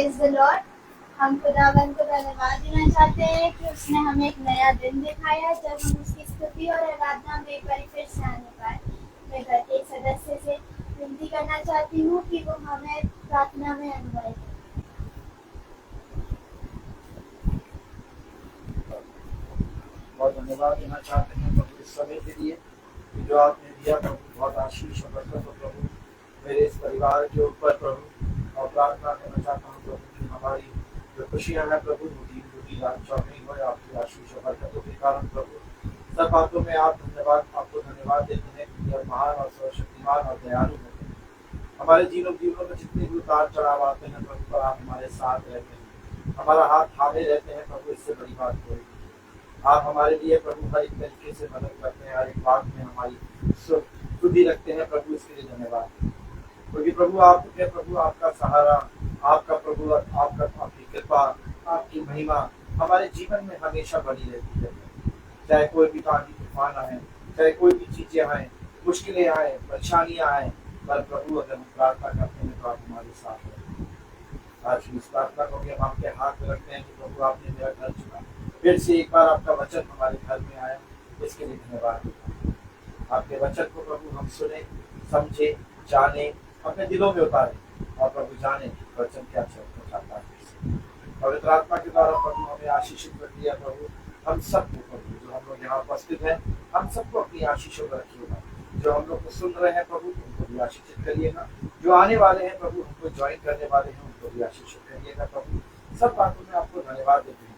Praise the Lord. हम खुदावन को धन्यवाद देना चाहते हैं कि उसने हमें एक नया दिन दिखाया जब हम उसकी स्तुति और आराधना में एक बार फिर से आने पाए। मैं घर के एक सदस्य से विनती करना चाहती हूँ कि वो हमें प्रार्थना में अगुवाई करें। बहुत धन्यवाद देना चाहते हैं प्रभु इस समय के लिए जो आपने दिया प्रभु। बहुत आशीष और बरकत हो प्रभु मेरे इस परिवार के ऊपर प्रभु। और प्रार्थना करना चाहता हूँ प्रभु कि हमारी जो खुशियाँ हैं प्रभु दूधी चौकी हो आपकी आशीष और बरकतों के कारण प्रभु। सब बातों में आपको धन्यवाद देते हैं कि आप महान और सर्वशक्तिमान और दयालु हैं। हमारे जीवनों में जितने भी उतार चढ़ाव आते हैं प्रभु पर आप हमारे साथ रहते हैं, हमारा हाथ थामे रहते हैं प्रभु। इससे बड़ी बात कोई आप हमारे लिए प्रभु हर एक तरीके से मदद करते हैं, हर एक बात में हमारी सुधि रखते हैं प्रभु। इसके लिए धन्यवाद क्योंकि प्रभु आपके प्रभु आपका सहारा, आपका प्रभु आपकी कृपा, आपकी महिमा हमारे जीवन में हमेशा बनी रहती है। चाहे कोई भी आंधी तूफान आए, चाहे कोई भी चीजें आए, मुश्किलें आए, परेशानियां आए, पर प्रभु अगर हम प्रार्थना करते हैं तो आप हमारे साथ हैं। आज इस प्रार्थना को भी हम आपके हाथ में रखते हैं कि प्रभु आपने मेरा घर चुना, फिर से एक बार आपका वचन हमारे घर में आया, इसके लिए धन्यवाद। आपके वचन को प्रभु हम सुने, समझे, जाने, अपने दिलों में उतारे और प्रभु जाने वचन क्या चाहता है। पवित्र आत्मा के द्वारा प्रभु हमें आशीषित कर दिया प्रभु। हम सबको प्रभु जो हम लोग यहाँ उपस्थित हैं, हम सबको अपनी आशीषों में रखिएगा। जो हम लोग को सुन रहे हैं प्रभु उनको भी आशीषित करिएगा। जो आने वाले हैं प्रभु उनको ज्वाइन करने वाले हैं उनको भी आशीषित करिएगा प्रभु। सब बातों में आपको धन्यवाद देते हैं।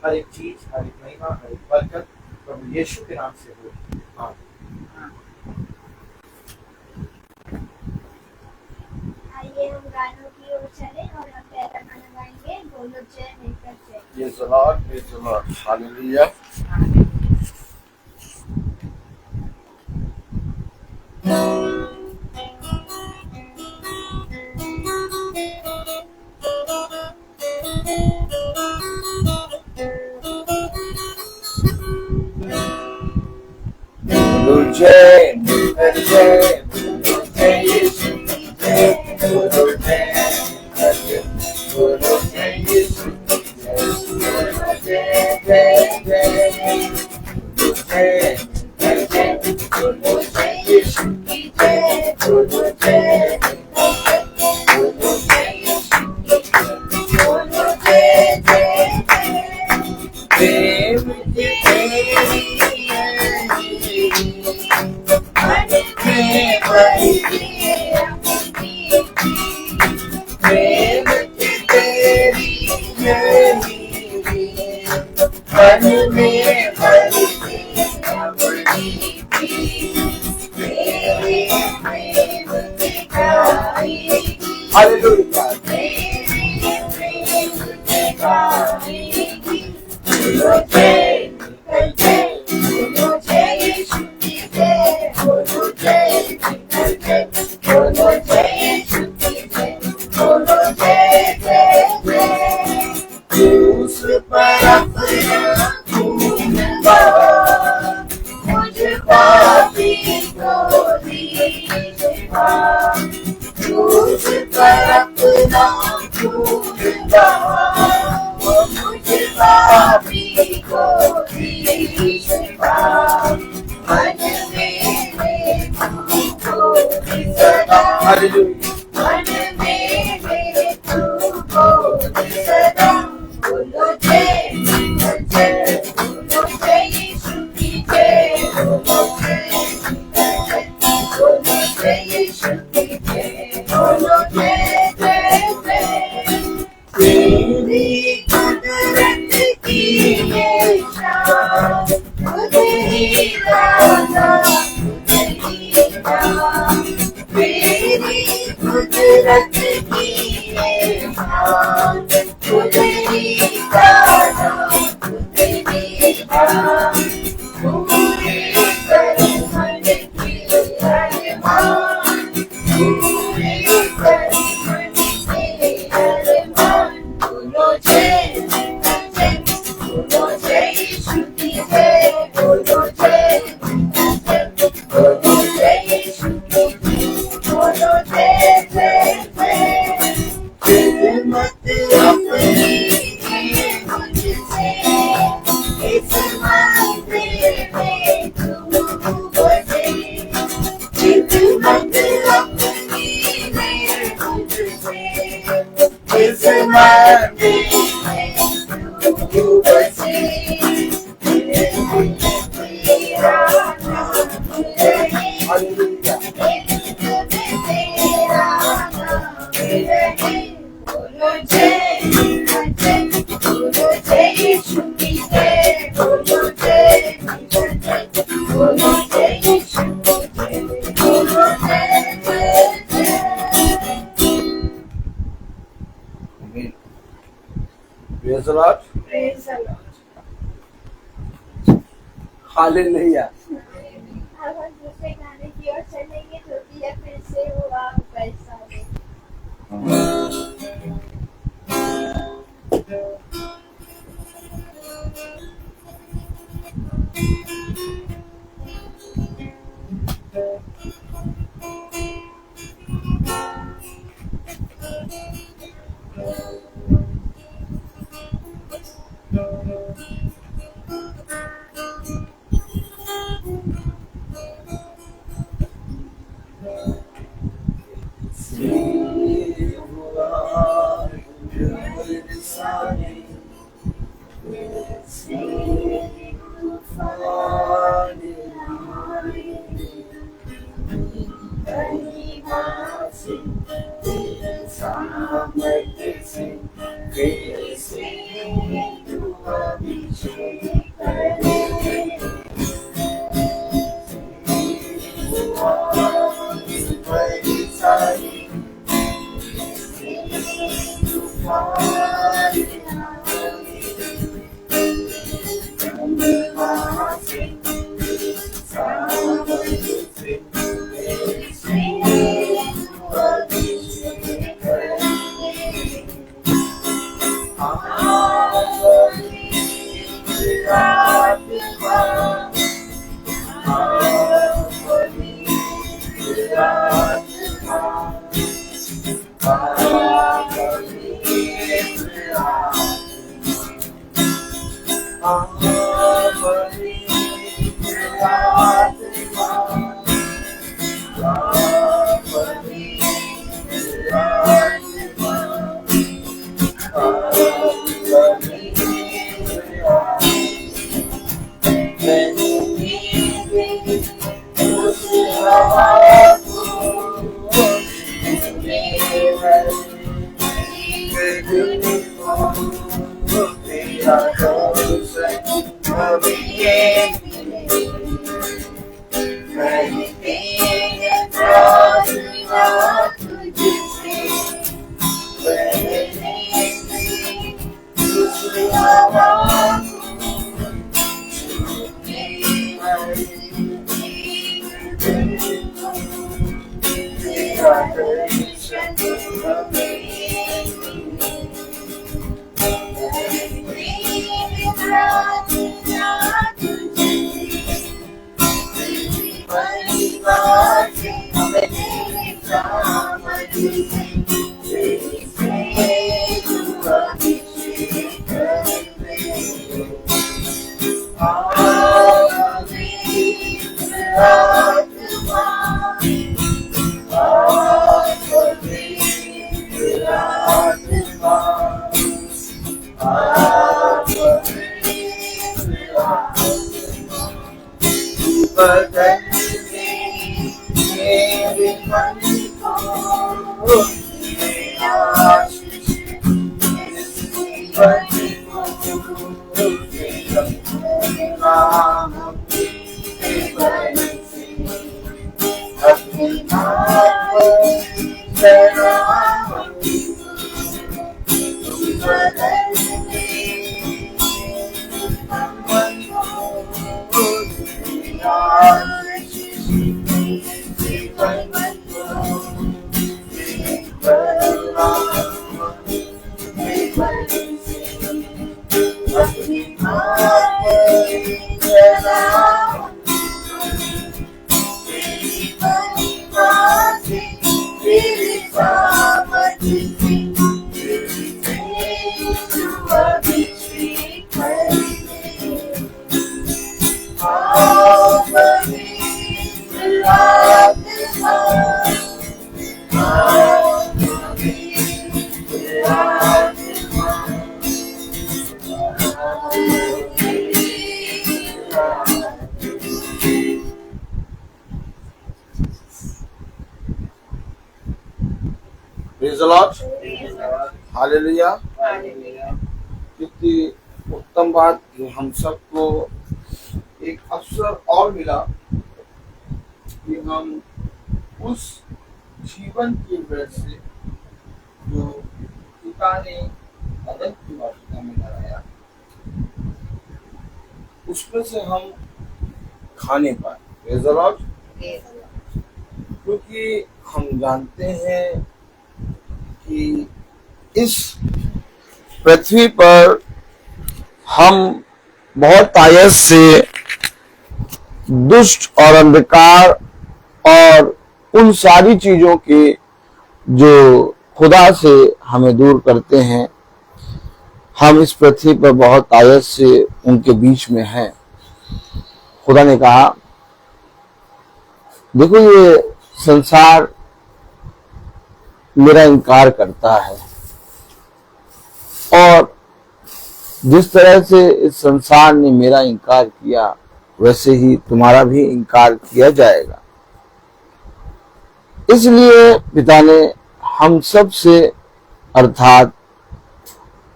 हर एक चीज, हर एक महिमा, हर एक बरकत प्रभु यीशु के नाम से हो। आमीन। आइए हम गानों की ओर चलें और हम पहला गाना गाएंगे, बोलो जय मिलकर जय। Praise the Lord, praise the Lord. Hallelujah. Guru Jai, Guru Jai, Guru Jai, Yesu ki Jai, Guru Jai, Guru Jai, Yesu ki Jai, Guru Jai, Jai, Jai, Guru Jai, Jai, Jai, Guru Jai, Yesu ki Jai, Guru Jai, Guru Jai, Yesu ki Jai, Guru Jai, Jai, Jai, Dev ki Devi मत अपनी मुझसे, इस मंदिर में तू बसे, जिद मत अपनी मुझसे, इस मंदिर में तू बसे, तेरा नाम रहे, तेरा नाम रहे, बोलो जय बोलो जय यीशु की जय, बोलो जय बोलो जय यीशु की जय, बोलो जय जय जय। Praise the Lord. Praise the Lord. Hallelujah. अब हम दूसरे गाने की ओर चलेंगे जो कि है फिर से हुआ बरसाने। हालेलुया। हालेलुया। कितनी उत्तम बात कि हम सबको एक अवसर और मिला कि हम उस जीवन की वजह से जो पिता ने अदन की वाटिका में लगाया उसमें से हम खाने पाए। Praise the Lord. क्योंकि हम जानते हैं कि इस पृथ्वी पर हम बहुत आयस से दुष्ट और अंधकार और उन सारी चीजों के जो खुदा से हमें दूर करते हैं, हम इस पृथ्वी पर बहुत आयस से उनके बीच में हैं। खुदा ने कहा देखो ये संसार मेरा इनकार करता है और जिस तरह से इस संसार ने मेरा इनकार किया वैसे ही तुम्हारा भी इनकार किया जाएगा। इसलिए पिता ने हम सब से अर्थात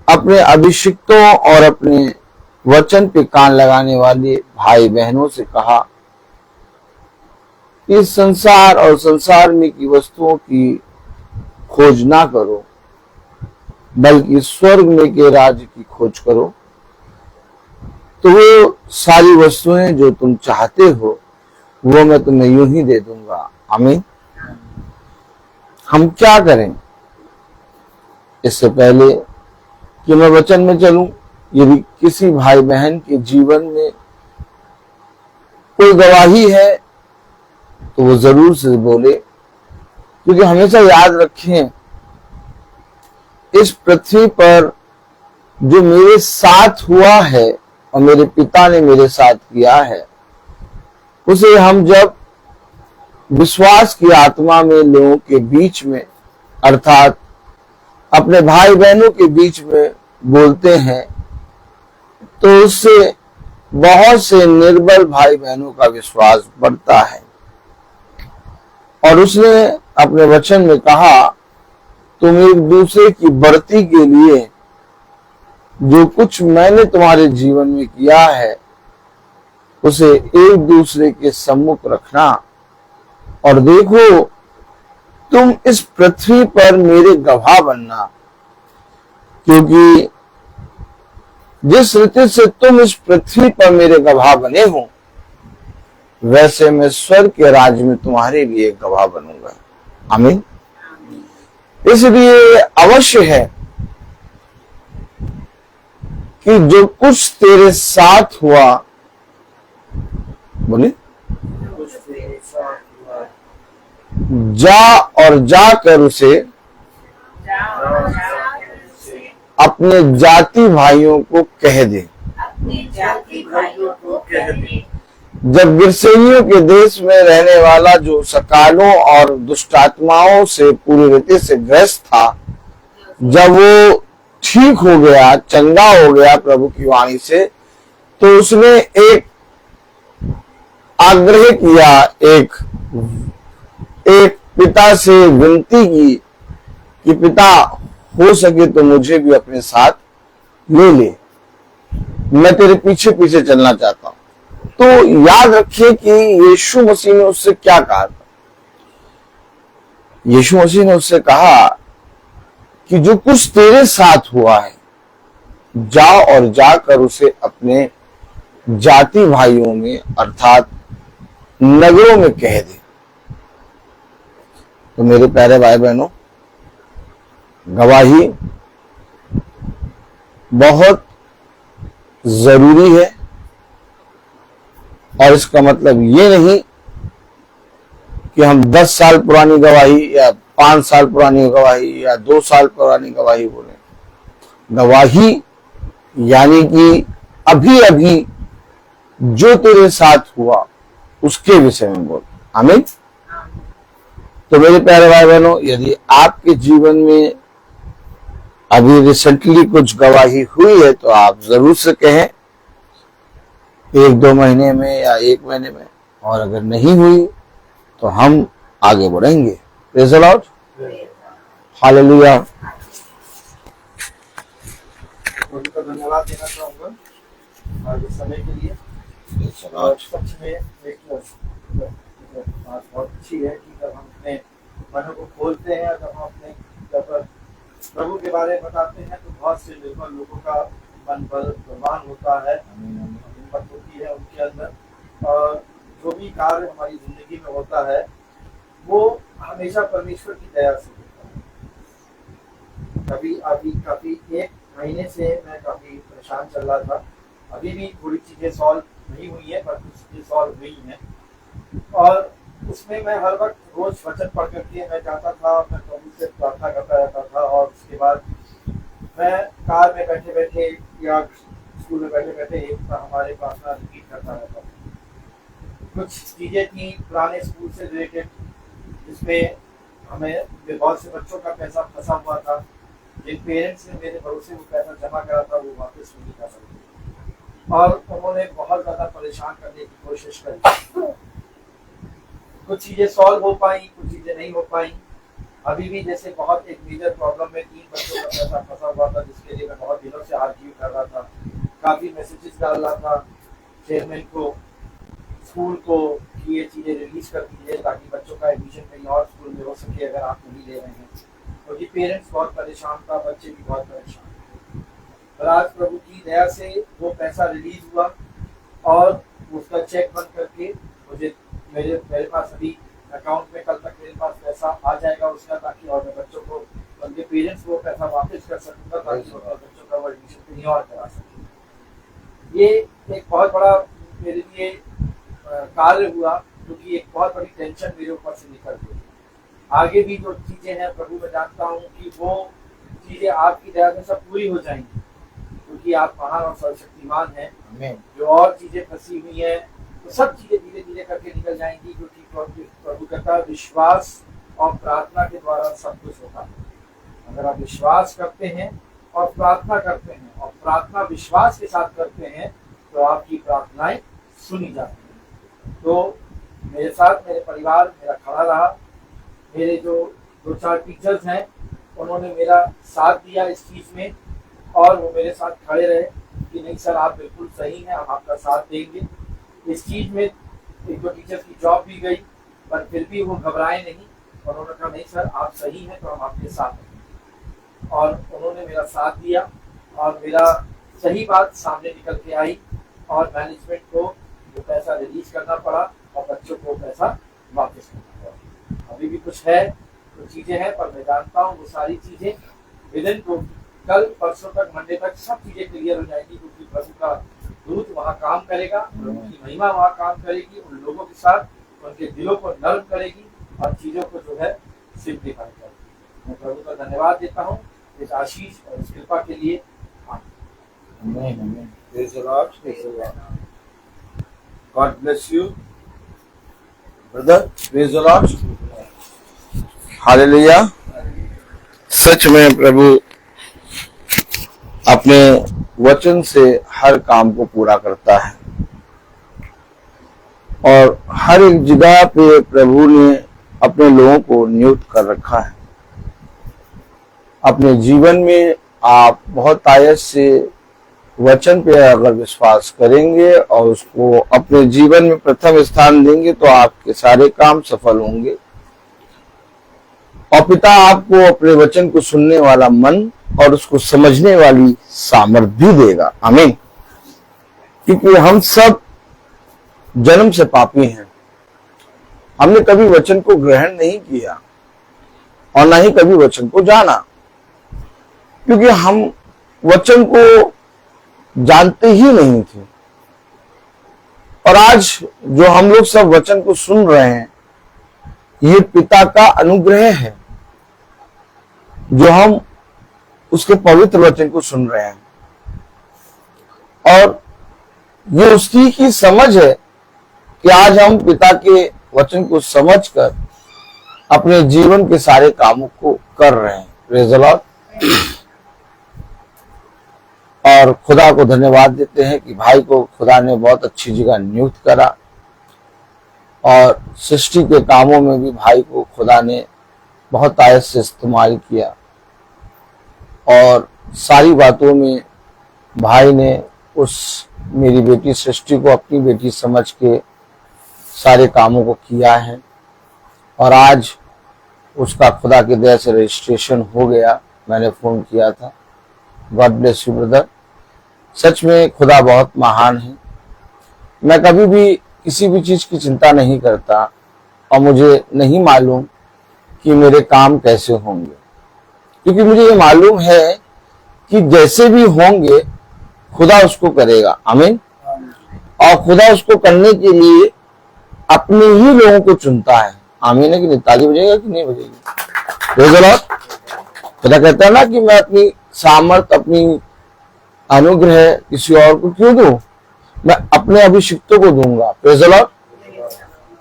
अपने अभिषिक्तों और अपने वचन पे कान लगाने वाले भाई बहनों से कहा इस संसार और संसार में की वस्तुओं की खोज ना करो बल्कि स्वर्ग में के राज्य की खोज करो तो वो सारी वस्तुएं जो तुम चाहते हो वो मैं तुम्हें यूं ही दे दूंगा। आमीन। हम क्या करें? इससे पहले कि मैं वचन में चलूं, यदि किसी भाई बहन के जीवन में कोई गवाही है तो वो जरूर से बोले, क्योंकि हमेशा याद रखें इस पृथ्वी पर जो मेरे साथ हुआ है और मेरे पिता ने मेरे साथ किया है उसे हम जब विश्वास की आत्मा में लोगों के बीच में अर्थात अपने भाई बहनों के बीच में बोलते हैं तो उससे बहुत से निर्बल भाई बहनों का विश्वास बढ़ता है। और उसने अपने वचन में कहा तुम एक दूसरे की बढ़ती के लिए जो कुछ मैंने तुम्हारे जीवन में किया है उसे एक दूसरे के सम्मुख रखना और देखो तुम इस पृथ्वी पर मेरे गवाह बनना, क्योंकि जिस रीति से तुम इस पृथ्वी पर मेरे गवाह बने हो वैसे मैं स्वर्ग के राज्य में तुम्हारे लिए गवाह बनूंगा। आमीन। इसलिए अवश्य है कि जो कुछ तेरे साथ हुआ, बोले, जा और जाकर उसे अपने जाति भाइयों को कह दे। जब गिरसेनियों के देश में रहने वाला जो सकालों और दुष्टात्माओं से पूरी रीति से ग्रस्त था, जब वो ठीक हो गया, चंगा हो गया प्रभु की वाणी से, तो उसने एक आग्रह किया, एक पिता से विनती की कि पिता हो सके तो मुझे भी अपने साथ ले ले, मैं तेरे पीछे पीछे चलना चाहता हूं। तो याद रखिए कि यीशु मसीह ने उससे क्या कहा था। यीशु मसीह ने उससे कहा कि जो कुछ तेरे साथ हुआ है जा और जाकर उसे अपने जाति भाइयों में अर्थात नगरों में कह दे। तो मेरे प्यारे भाई बहनों, गवाही बहुत जरूरी है और इसका मतलब ये नहीं कि हम 10 साल पुरानी गवाही या 5 साल पुरानी गवाही या 2 साल पुरानी गवाही बोले। गवाही यानी कि अभी अभी जो तेरे साथ हुआ उसके विषय में बोल। आमीन। तो मेरे प्यारे भाई बहनों, यदि आपके जीवन में अभी रिसेंटली कुछ गवाही हुई है तो आप जरूर से कहें, 1-2 महीने में या 1 महीने में, और अगर नहीं हुई तो हम आगे बढ़ेंगे। Praise the Lord. हालेलुया। समय के लिए। और सच में एक बात बहुत अच्छी है कि जब हम अपने मनों को खोलते हैं, जब हम अपने जब प्रभु के बारे में बताते हैं तो बहुत से लोगों का मन बलवान होता है, हिम्मत होती है उनके अंदर, और जो भी कार्य हमारी जिंदगी में होता है वो हमेशा परमेश्वर की दया से होता है। अभी काफी एक महीने से मैं काफी परेशान चल रहा था। अभी भी थोड़ी चीजें सॉल्व नहीं हुई है, पर कुछ चीजें सॉल्व हुई हैं, और उसमें मैं हर वक्त रोज वचन पढ़ करके मैं जाता था, मैं प्रभु से प्रार्थना करता रहता था, और उसके बाद मैं कार में बैठे बैठे या स्कूल में बैठे बैठे एक हमारे प्रार्थना रिपीट करता रहता था। कुछ चीजें थी पुराने स्कूल से रिलेटेड, जिसमें हमें बहुत से बच्चों का पैसा फंसा हुआ था, जिन पेरेंट्स ने मेरे भरोसे वो पैसा जमा करा था वो वापस नहीं कर सकते, और उन्होंने बहुत ज्यादा परेशान करने की कोशिश करी। कुछ चीजें सॉल्व हो पाई, कुछ चीजें नहीं हो पाई। अभी भी जैसे बहुत एक मेजर प्रॉब्लम में 3 बच्चों का पैसा फंसा हुआ था, जिसके लिए मैं बहुत दिनों से आर्ग्यू कर रहा था, काफी मैसेजेस डाल रहा था चेयरमैन को, स्कूल को, कि ये चीजें रिलीज कर दीजिए ताकि बच्चों का एडमिशन कहीं और स्कूल में हो सके अगर आप नहीं ले रहे हैं। क्योंकि पेरेंट्स बहुत परेशान था, बच्चे भी बहुत परेशान। पर आज प्रभु की दया से वो पैसा रिलीज हुआ, और उसका चेक बन करके मुझे मेरे पास अभी अकाउंट में कल तक मेरे पास पैसा आ जाएगा उसका, ताकि और मैं बच्चों को, उनके पेरेंट्स को पैसा वापस कर सकूंगा, ताकि बच्चों का वो एडमिशन कहीं और करा सके। ये एक बहुत बड़ा मेरे लिए कार्य हुआ, क्योंकि एक बहुत बड़ी टेंशन मेरे ऊपर से निकल गई। आगे भी जो चीजें हैं प्रभु मैं जानता हूँ कि वो चीजें आपकी दया से सब पूरी हो जाएंगी, क्योंकि आप महान और सर्वशक्तिमान हैं। जो और चीजें फंसी हुई हैं तो सब चीजें धीरे धीरे करके निकल जाएंगी, क्योंकि प्रभु कहता है विश्वास और प्रार्थना के द्वारा सब कुछ होता है। अगर आप विश्वास करते हैं और प्रार्थना करते हैं, और प्रार्थना विश्वास के साथ करते हैं, तो आपकी प्रार्थनाएं सुनी जाती हैं। तो मेरे साथ मेरे परिवार मेरा खड़ा रहा, मेरे जो 2-4 टीचर्स हैं उन्होंने मेरा साथ दिया इस चीज में, और वो मेरे साथ खड़े रहे कि नहीं सर आप बिल्कुल सही हैं, हम आपका साथ देंगे। इस चीज में 1-2 टीचर्स की जॉब भी गई, पर फिर भी वो घबराए नहीं, उन्होंने कहा नहीं सर आप सही हैं तो हम आपके साथ हैं, और उन्होंने मेरा साथ दिया, और मेरा सही बात सामने निकल के आई, और मैनेजमेंट को जो पैसा रिलीज करना पड़ा और बच्चों को पैसा वापस करना पड़ा। अभी भी कुछ है, कुछ चीजें हैं, पर मैं जानता हूँ वो सारी चीजें विदिन को कल परसों तक, मंडे तक सब चीजें क्लियर हो जाएगी, क्योंकि प्रभु का दूत वहाँ काम करेगा, प्रभु की महिमा वहाँ काम करेगी, उन लोगों के साथ उनके दिलों को नर्म करेगी, और चीजों को जो है सिंप्लीफाई करेगी। मैं प्रभु का धन्यवाद देता हूँ इस आशीष और इस कृपा के लिए। Praise the Lord. Praise the Lord. God bless you, brother. Praise the Lord. Hallelujah. सच में प्रभु अपने वचन से हर काम को पूरा करता है, और हर एक जगह पे प्रभु ने अपने लोगों को नियुक्त कर रखा है। अपने जीवन में आप बहुत आयत से वचन पे अगर विश्वास करेंगे और उसको अपने जीवन में प्रथम स्थान देंगे तो आपके सारे काम सफल होंगे, और पिता आपको अपने वचन को सुनने वाला मन और उसको समझने वाली सामर्थ्य भी देगा। आमीन। क्योंकि हम सब जन्म से पापी हैं, हमने कभी वचन को ग्रहण नहीं किया और ना ही कभी वचन को जाना, क्योंकि हम वचन को जानते ही नहीं थे। और आज जो हम लोग सब वचन को सुन रहे हैं, ये पिता का अनुग्रह है जो हम उसके पवित्र वचन को सुन रहे हैं, और ये उसकी की समझ है कि आज हम पिता के वचन को समझकर अपने जीवन के सारे कामों को कर रहे हैं। Praise the Lord. और खुदा को धन्यवाद देते हैं कि भाई को खुदा ने बहुत अच्छी जगह नियुक्त करा, और सृष्टि के कामों में भी भाई को खुदा ने बहुत आयत से इस्तेमाल किया, और सारी बातों में भाई ने उस मेरी बेटी सृष्टि को अपनी बेटी समझ के सारे कामों को किया है और आज उसका खुदा की दया से रजिस्ट्रेशन हो गया। मैंने फोन किया था। God bless you brother. सच में खुदा बहुत महान है। मैं कभी भी किसी भी चीज की चिंता नहीं करता और मुझे नहीं मालूम कि मेरे काम कैसे होंगे, क्योंकि मुझे ये मालूम है कि जैसे भी होंगे खुदा उसको करेगा। आमीन। और खुदा उसको करने के लिए अपने ही लोगों को चुनता है। आमीन है कि नहीं? ताली बजेगा कि नहीं बजेगी? Praise the Lord. खुदा कहता है ना कि मैं अपनी सामर्थ, अपनी अनुग्रह किसी और को क्यों दूं? मैं अपने अभिषिक्तों को दूंगा। Praise the Lord.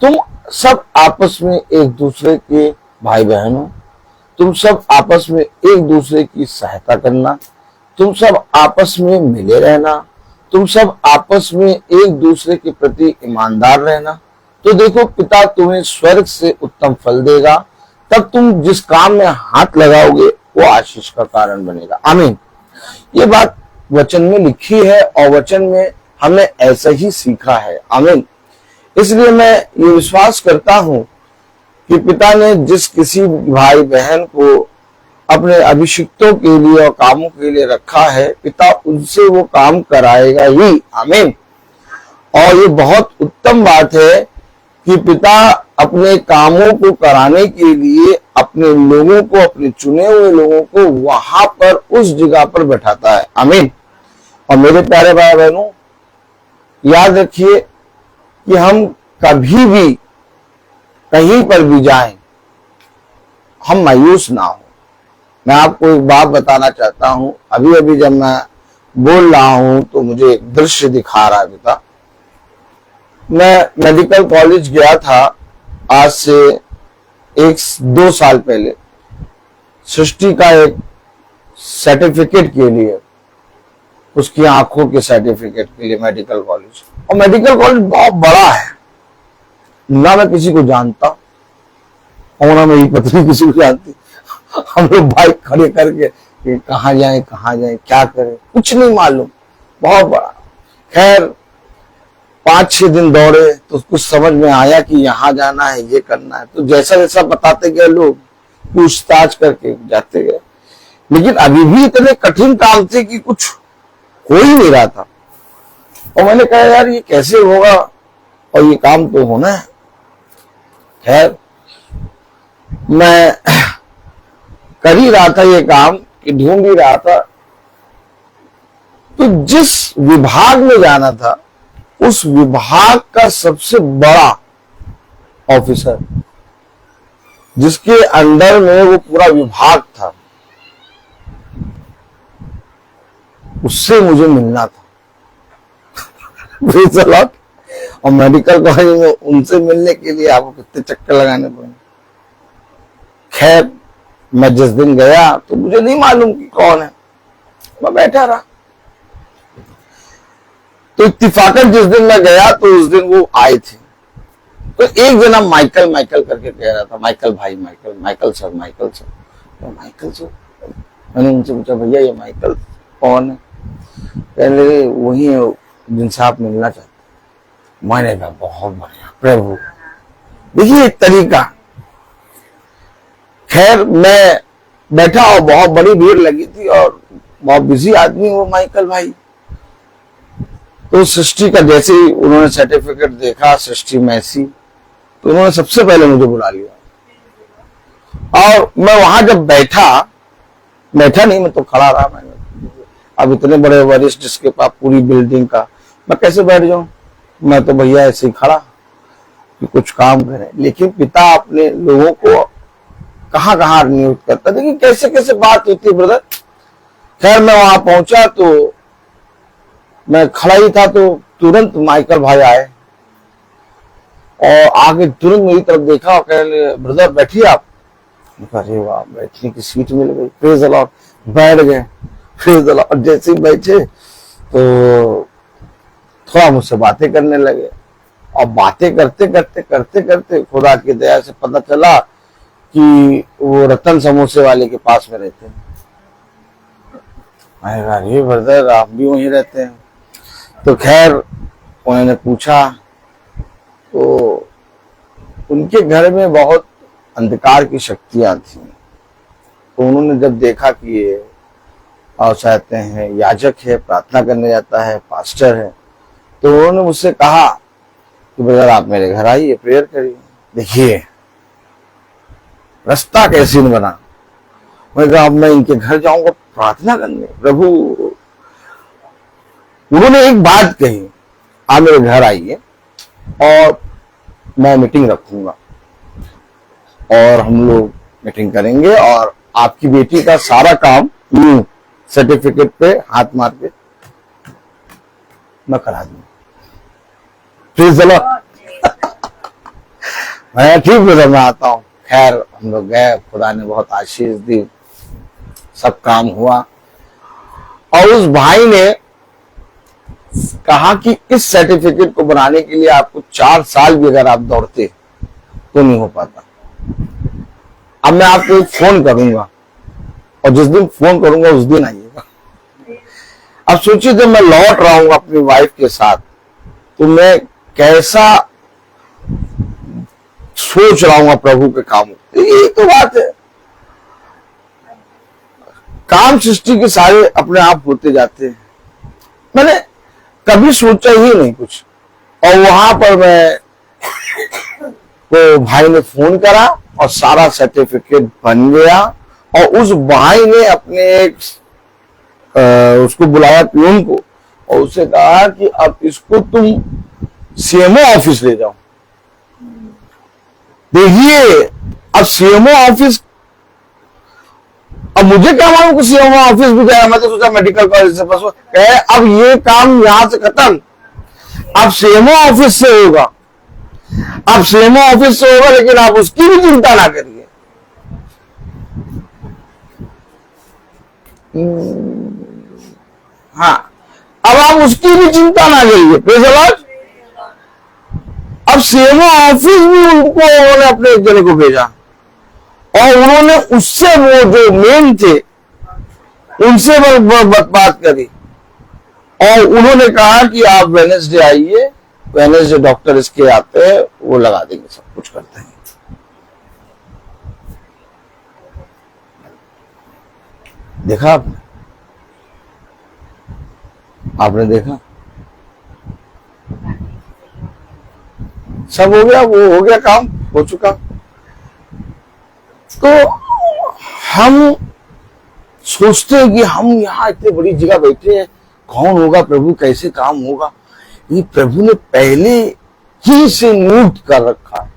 तुम सब आपस में एक दूसरे के भाई बहन हो। तुम सब आपस में एक दूसरे की सहायता करना। तुम सब आपस में मिले रहना। तुम सब आपस में एक दूसरे के प्रति ईमानदार रहना। तो देखो पिता तुम्हें स्वर्ग से उत्तम फल देगा। तब तुम जिस काम में हाथ लगाओगे वो आशीष का कारण बनेगा। आमीन। ये बात वचन में लिखी है और वचन में हमने ऐसा ही सीखा है। आमीन। इसलिए मैं ये विश्वास करता हूं कि पिता ने जिस किसी भाई बहन को अपने अभिषिक्तों के लिए और कामों के लिए रखा है, पिता उनसे वो काम कराएगा ही। आमीन। और ये बहुत उत्तम बात है कि पिता अपने कामों को कराने के लिए अपने लोगों को, अपने चुने हुए लोगों को वहां पर उस जगह पर बैठाता है। आमीन। और मेरे प्यारे भाई बहनों, याद रखिए कि हम कभी भी कहीं पर भी जाएं, हम मायूस ना हो। मैं आपको एक बात बताना चाहता हूं। अभी अभी जब मैं बोल रहा हूं तो मुझे एक दृश्य दिखा रहा है पिता। मैं मेडिकल कॉलेज गया था आज से 1-2 साल पहले, सृष्टि का एक सर्टिफिकेट के लिए, उसकी आंखों के सर्टिफिकेट के लिए मेडिकल कॉलेज। और मेडिकल कॉलेज बहुत बड़ा है। ना मैं किसी को जानता और ना मेरी पत्नी किसी को जानती। हम लोग बाइक खड़े करके कि कहाँ जाए क्या करें, कुछ नहीं मालूम। बहुत बड़ा। खैर 5-6 दिन दौड़े तो कुछ समझ में आया कि यहाँ जाना है, ये करना है। तो जैसा जैसा बताते गए लोग, पूछताछ करके जाते गए। लेकिन अभी भी इतने कठिन काम थे कि कुछ हो ही नहीं रहा था। और मैंने कहा यार ये कैसे होगा, और ये काम तो होना है। खैर मैं कर ही रहा था ये काम, कि ढूंढ ही रहा था। तो जिस विभाग में जाना था, उस विभाग का सबसे बड़ा ऑफिसर, जिसके अंडर में वो पूरा विभाग था, उससे मुझे मिलना था। और मेडिकल कॉलेज में उनसे मिलने के लिए आपको कितने चक्कर लगाने पड़े। खैर मैं जिस दिन गया तो मुझे नहीं मालूम कि कौन है। मैं बैठा रहा। तो इत्तिफाकन जिस दिन मैं गया तो उस दिन वो आए थे। तो एक जना माइकल करके कह रहा था, माइकल भाई, माइकल सर। तो माइकल सर, मैंने उनसे पूछा भैया ये माइकल कौन है? कहने वही है जिनसे आप मिलना चाहते। मैंने कहा बहुत बढ़िया प्रभु। देखिए एक तरीका। खैर मैं बैठा और बहुत बड़ी भीड़ लगी थी और बहुत बिजी आदमी वो माइकल भाई। तो सृष्टि का जैसे ही उन्होंने सर्टिफिकेट देखा, सृष्टि मैसी, तो उन्होंने सबसे पहले मुझे बुला लिया। और मैं वहां जब बैठा नहीं, मैं तो खड़ा रहा। मैंने अब इतने बड़े वरिष्ठ जिसके पास पूरी बिल्डिंग का, मैं कैसे बैठ जाऊं? मैं तो भैया ऐसे ही खड़ा कि कुछ काम करें। लेकिन पिता अपने लोगों को कहाँ नियुक्त करता। देखिए कैसे कैसे बात होती है ब्रदर। खैर मैं वहां पहुंचा तो मैं खड़ा ही था, तो तुरंत माइकल भाई आए और आगे तुरंत मेरी तरफ देखा और कह रहे ब्रदर बैठिए आप। अरे वाह, बैठने की सीट मिल गई। Praise the Lord. बैठ गए। Praise the Lord. जैसे ही बैठे तो थोड़ा मुझसे बातें करने लगे और बातें करते खुदा की दया से पता चला कि वो रतन समोसे वाले के पास में रहते हैं। अरे ब्रदर आप भी वहीं रहते हैं? तो खैर उन्होंने पूछा, तो उनके घर में बहुत अंधकार की शक्तियां थी। तो उन्होंने जब देखा कि ये और चाहते हैं याजक है, प्रार्थना करने जाता है, पास्टर है, तो उन्होंने मुझसे कहा कि ब्रदर आप मेरे घर आइए, प्रेयर करिए। देखिए रास्ता कैसे न बना। मैं कहा अब मैं इनके घर जाऊंगा प्रार्थना करने, प्रभु। उन्होंने एक बात कही, आप मेरे घर आइए और मैं मीटिंग रखूंगा और हम लोग मीटिंग करेंगे और आपकी बेटी का सारा काम सर्टिफिकेट पे हाथ मार के मैं करा दूंगा। प्लीज चलो। मैं ठीक ब्रदर मैं आता हूँ। खैर हम लोग गए, खुदा ने बहुत आशीष दी, सब काम हुआ। और उस भाई ने कहा कि इस सर्टिफिकेट को बनाने के लिए आपको 4 साल भी अगर आप दौड़ते तो नहीं हो पाता। अब मैं आपको फोन करूंगा और जिस दिन फोन करूंगा उस दिन आइएगा। अब सोचिए जब मैं लौट रहा हूं अपनी वाइफ के साथ तो मैं कैसा सोच रहा हूं प्रभु के काम। यही तो बात है, काम सृष्टि के सारे अपने आप होते जाते हैं। मैंने कभी सोचा ही नहीं कुछ। और वहां पर मैं तो भाई ने फोन करा और सारा सर्टिफिकेट बन गया। और उस भाई ने अपने एक उसको बुलाया पियून को और उससे कहा कि अब इसको तुम सीएमओ ऑफिस ले जाओ। देखिए अब सीएमओ ऑफिस, अब मुझे क्या मालूम कि सीएमओ ऑफिस भी जाएगा। मैं तो सोचा मेडिकल कॉलेज से बस कहे अब ये काम यहां से खत्म, अब सीएमओ ऑफिस से होगा। अब सीएमओ ऑफिस से होगा लेकिन आप उसकी भी चिंता ना करिए। हाँ, अब आप उसकी भी चिंता ना करिए। Praise the Lord. अब सीएमओ ऑफिस भी उनको उन्होंने अपने एक जने को भेजा और उन्होंने उससे वो जो मेन थे उनसे बात करी और उन्होंने कहा कि आप वेडनेसडे आइए, वेडनेसडे डॉक्टर इसके आते हैं, वो लगा देंगे, सब कुछ करते हैं। देखा आपने देखा, सब हो गया, वो हो गया, काम हो चुका। तो हम सोचते हैं कि हम यहाँ इतनी बड़ी जगह बैठे हैं, कौन होगा प्रभु, कैसे काम होगा। ये प्रभु ने पहले ही से नियुक्त कर रखा है।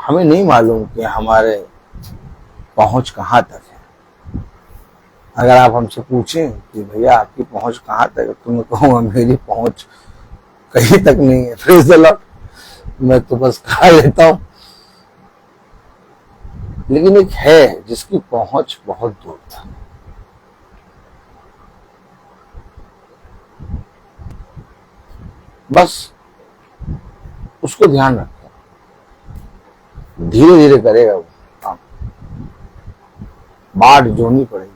हमें नहीं मालूम कि हमारे पहुंच कहां तक है। अगर आप हमसे पूछें कि भैया आपकी पहुंच कहां तक है तो मैं कहूँगा मेरी पहुंच कहीं तक नहीं है। Praise the Lord. मैं तो बस खा लेता हूं, लेकिन एक है जिसकी पहुंच बहुत दूर था। बस उसको ध्यान रखें, धीरे धीरे करेगा वो काम, बाट जोड़नी पड़ेगी,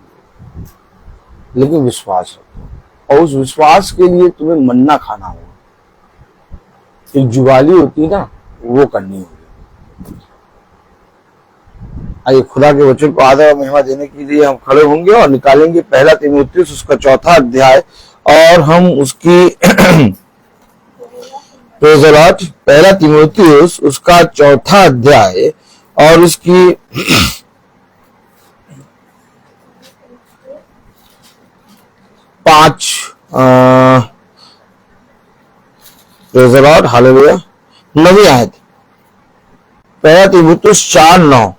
लेकिन विश्वास रखो। और उस विश्वास के लिए तुम्हें मन्ना खाना होगा। एक जुगाली होती है ना, वो करनी होगी। आइए खुदा के वचन को आदर और महिमा देने के लिए हम खड़े होंगे और निकालेंगे पहला तीमुथियुस उसका 4था अध्याय और हम उसकी प्रेज़ द लॉर्ड। पहला तीमुथियुस उसका 4था अध्याय और उसकी 5 प्रेज़ द लॉर्ड, हालेलुया, 9वीं आयत। पहला तीमुथियुस 4:9।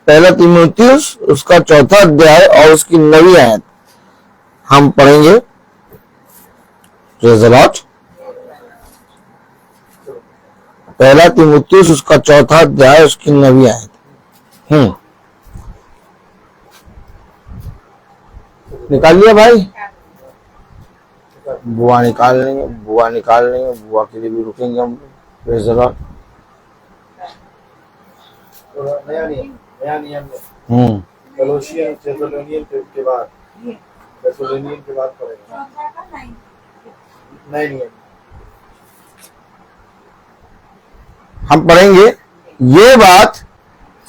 पहला तीमुथियुस उसका 4था अध्याय और उसकी 9वीं आयत हम पढ़ेंगे। Praise the Lord. पहला तीमुथियुस उसका 4था अध्याय उसकी 9वीं आयत। निकाल लिया भाई। बुआ निकाल लेंगे, बुआ के लिए भी रुकेंगे हम लोग। Praise the Lord. तो नया नियम में कलोसियन थेसलोनियन के बाद पढ़ेगा नए नियम। हम पढ़ेंगे, ये बात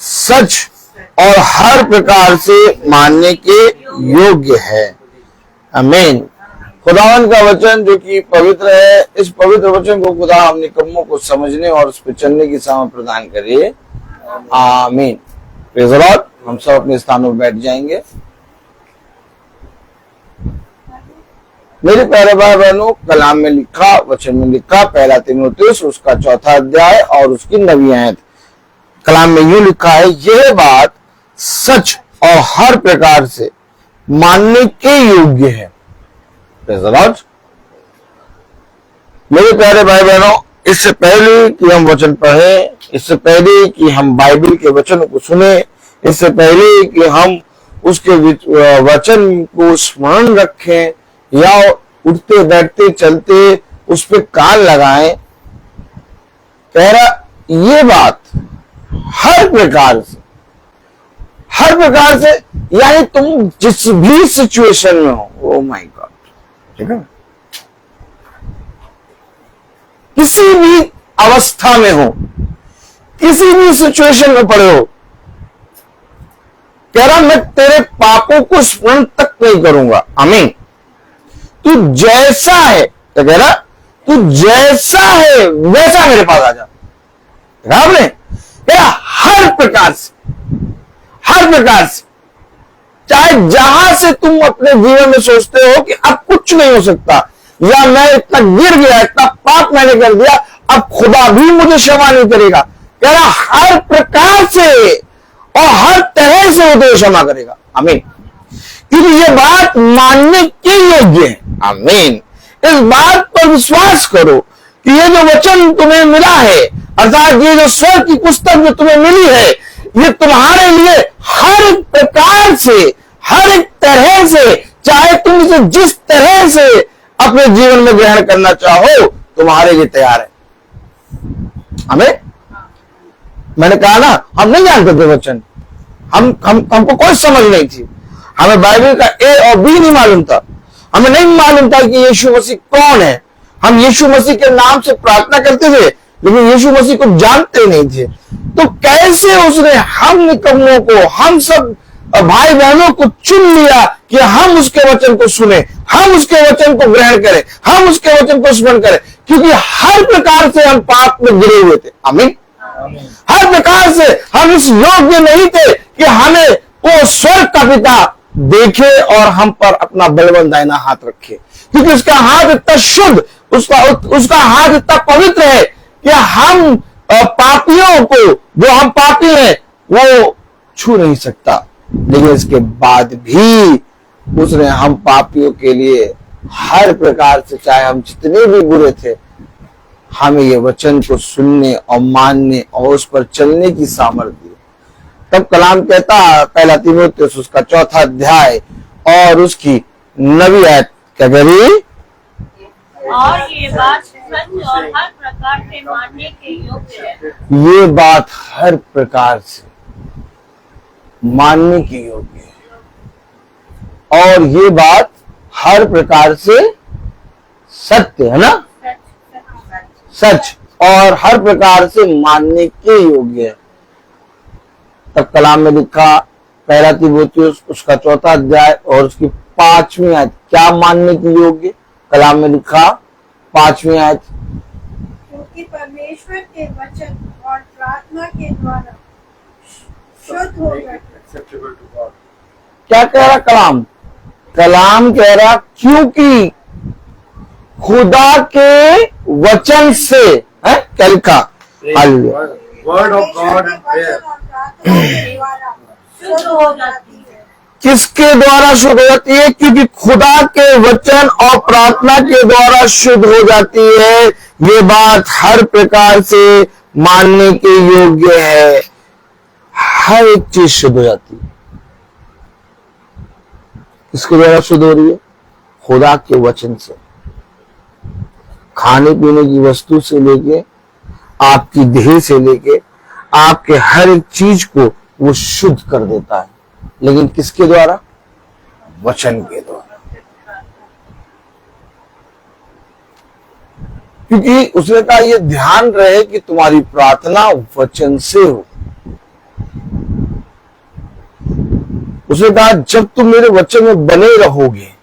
सच और हर प्रकार से मानने के योग्य है। आमीन। खुदावन का वचन जो कि पवित्र है, इस पवित्र वचन को खुदा हम निकम्मों को समझने और उस पर चलने की सामर्थ प्रदान करिए। आमीन। Praise the Lord. हम सब अपने स्थानों पर बैठ जाएंगे। मेरे प्यारे भाई बहनों, कलाम में लिखा, वचन में लिखा, पहला तीमुथियुस उसका 4 अध्याय और उसकी 9 आयत। कलाम में यूं लिखा है, यह बात सच और हर प्रकार से मानने के योग्य है। Praise the Lord. मेरे प्यारे भाई बहनों, इससे पहले कि हम वचन पढ़ें, इससे पहले कि हम बाइबल के वचन को सुने, इससे पहले कि हम उसके वचन को स्मरण रखें या उठते बैठते चलते उस पर कान लगाएं, कह रहा ये बात हर प्रकार से, यानी तुम जिस भी सिचुएशन में हो, ओ माय गॉड, ठीक है, किसी भी अवस्था में हो, किसी भी सिचुएशन में पड़े हो, कह रहा मैं तेरे पापों को स्मरण तक नहीं करूंगा। आमीन। तू जैसा है, तो कह रहा तू जैसा है वैसा मेरे पास आ जा। आपने कह हर प्रकार से, चाहे जहां से तुम अपने जीवन में सोचते हो कि अब कुछ नहीं हो सकता, या मैं इतना गिर गया, इतना पाप मैंने कर दिया, अब खुदा भी मुझे क्षमा नहीं करेगा, कह रहा हर प्रकार से और हर तरह से वो क्षमा करेगा। आमीन। क्योंकि ये बात मानने के योग्य है। आमीन। इस बात पर विश्वास करो कि ये जो वचन तुम्हें मिला है, अर्थात ये जो स्वर्ग की पुस्तक जो तुम्हें मिली है, ये तुम्हारे लिए हर प्रकार से, हर एक तरह से, चाहे तुम इसे जिस तरह से अपने जीवन में ग्रहण करना चाहो, तुम्हारे लिए तैयार है। हमें, मैंने कहा ना, हम नहीं जानते थे वचन, हमको कोई समझ नहीं थी, हमें बाइबल का ए और बी नहीं मालूम था, हमें नहीं मालूम था कि यीशु मसीह कौन है। हम यीशु मसीह के नाम से प्रार्थना करते थे, लेकिन यीशु मसीह को जानते नहीं थे। तो कैसे उसने हम निकम्मों को, हम सब भाई बहनों को चुन लिया कि हम उसके वचन को सुने, हम उसके वचन को ग्रहण करें, हम उसके वचन को स्मरण करें, क्योंकि हर प्रकार से हम पाप में गिरे हुए थे। आमीन। हर प्रकार से हम इस योग्य नहीं थे कि हमें वो स्वर्ग का पिता देखे और हम पर अपना बलवंत दाहिना हाथ रखे, क्योंकि उसका हाथ इतना शुद्ध, उसका हाथ इतना पवित्र है कि हम पापियों को, जो हम पापी हैं, वो छू नहीं सकता। लेकिन इसके बाद भी उसने हम पापियों के लिए हर प्रकार से, चाहे हम जितने भी बुरे थे, हमें ये वचन को सुनने और मानने और उस पर चलने की सामर्थ्य दी। तब कलाम कहता, पहला तीमुथियुस उसका 4 अध्याय और उसकी 9 आयत, क्या कह रही? और ये बात सच और हर प्रकार से मानने के योग्य है। ये बात हर प्रकार से मानने के योग्य है, और ये बात हर प्रकार से सत्य है ना, सच और हर प्रकार से मानने के योग्य है। तब कलाम में लिखा, पहला तीमुथियुस उसका 4 अध्याय और उसकी 5वीं आयत, क्या मानने की योग्य? कलाम में लिखा 5वीं आयत, क्योंकि परमेश्वर के वचन और प्रार्थना के द्वारा शुद्ध हो गए। क्या कह रहा कलाम? कलाम कह रहा क्योंकि खुदा के वचन से, है क्या लिखा? Word of God and prayer शुद्ध हो जाती है। किसके द्वारा शुद्ध हो जाती है? क्योंकि खुदा के वचन और प्रार्थना के द्वारा शुद्ध हो जाती है। ये बात हर प्रकार से मानने के योग्य है। हर एक चीज शुद्ध हो जाती है। किसके द्वारा शुद्ध हो रही है? खुदा के वचन से। खाने पीने की वस्तु से लेके, आपकी देह से लेके, आपके हर एक चीज को वो शुद्ध कर देता है। लेकिन किसके द्वारा? वचन के द्वारा। क्योंकि उसने कहा ये ध्यान रहे कि तुम्हारी प्रार्थना वचन से हो। उसने कहा जब तुम मेरे वचन में बने रहोगे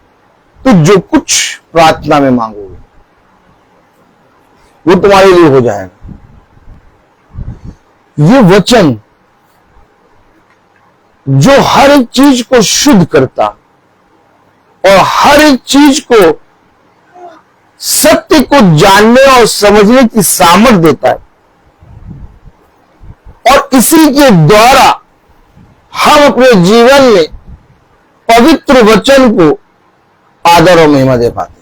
तो जो कुछ प्रार्थना में मांगोगे वो तुम्हारे लिए हो जाएगा। ये वचन जो हर एक चीज को शुद्ध करता और हर एक चीज को सत्य को जानने और समझने की सामर्थ्य देता है, और इसी के द्वारा हम अपने जीवन में पवित्र वचन को आदर और महिमा दे पाते हैं।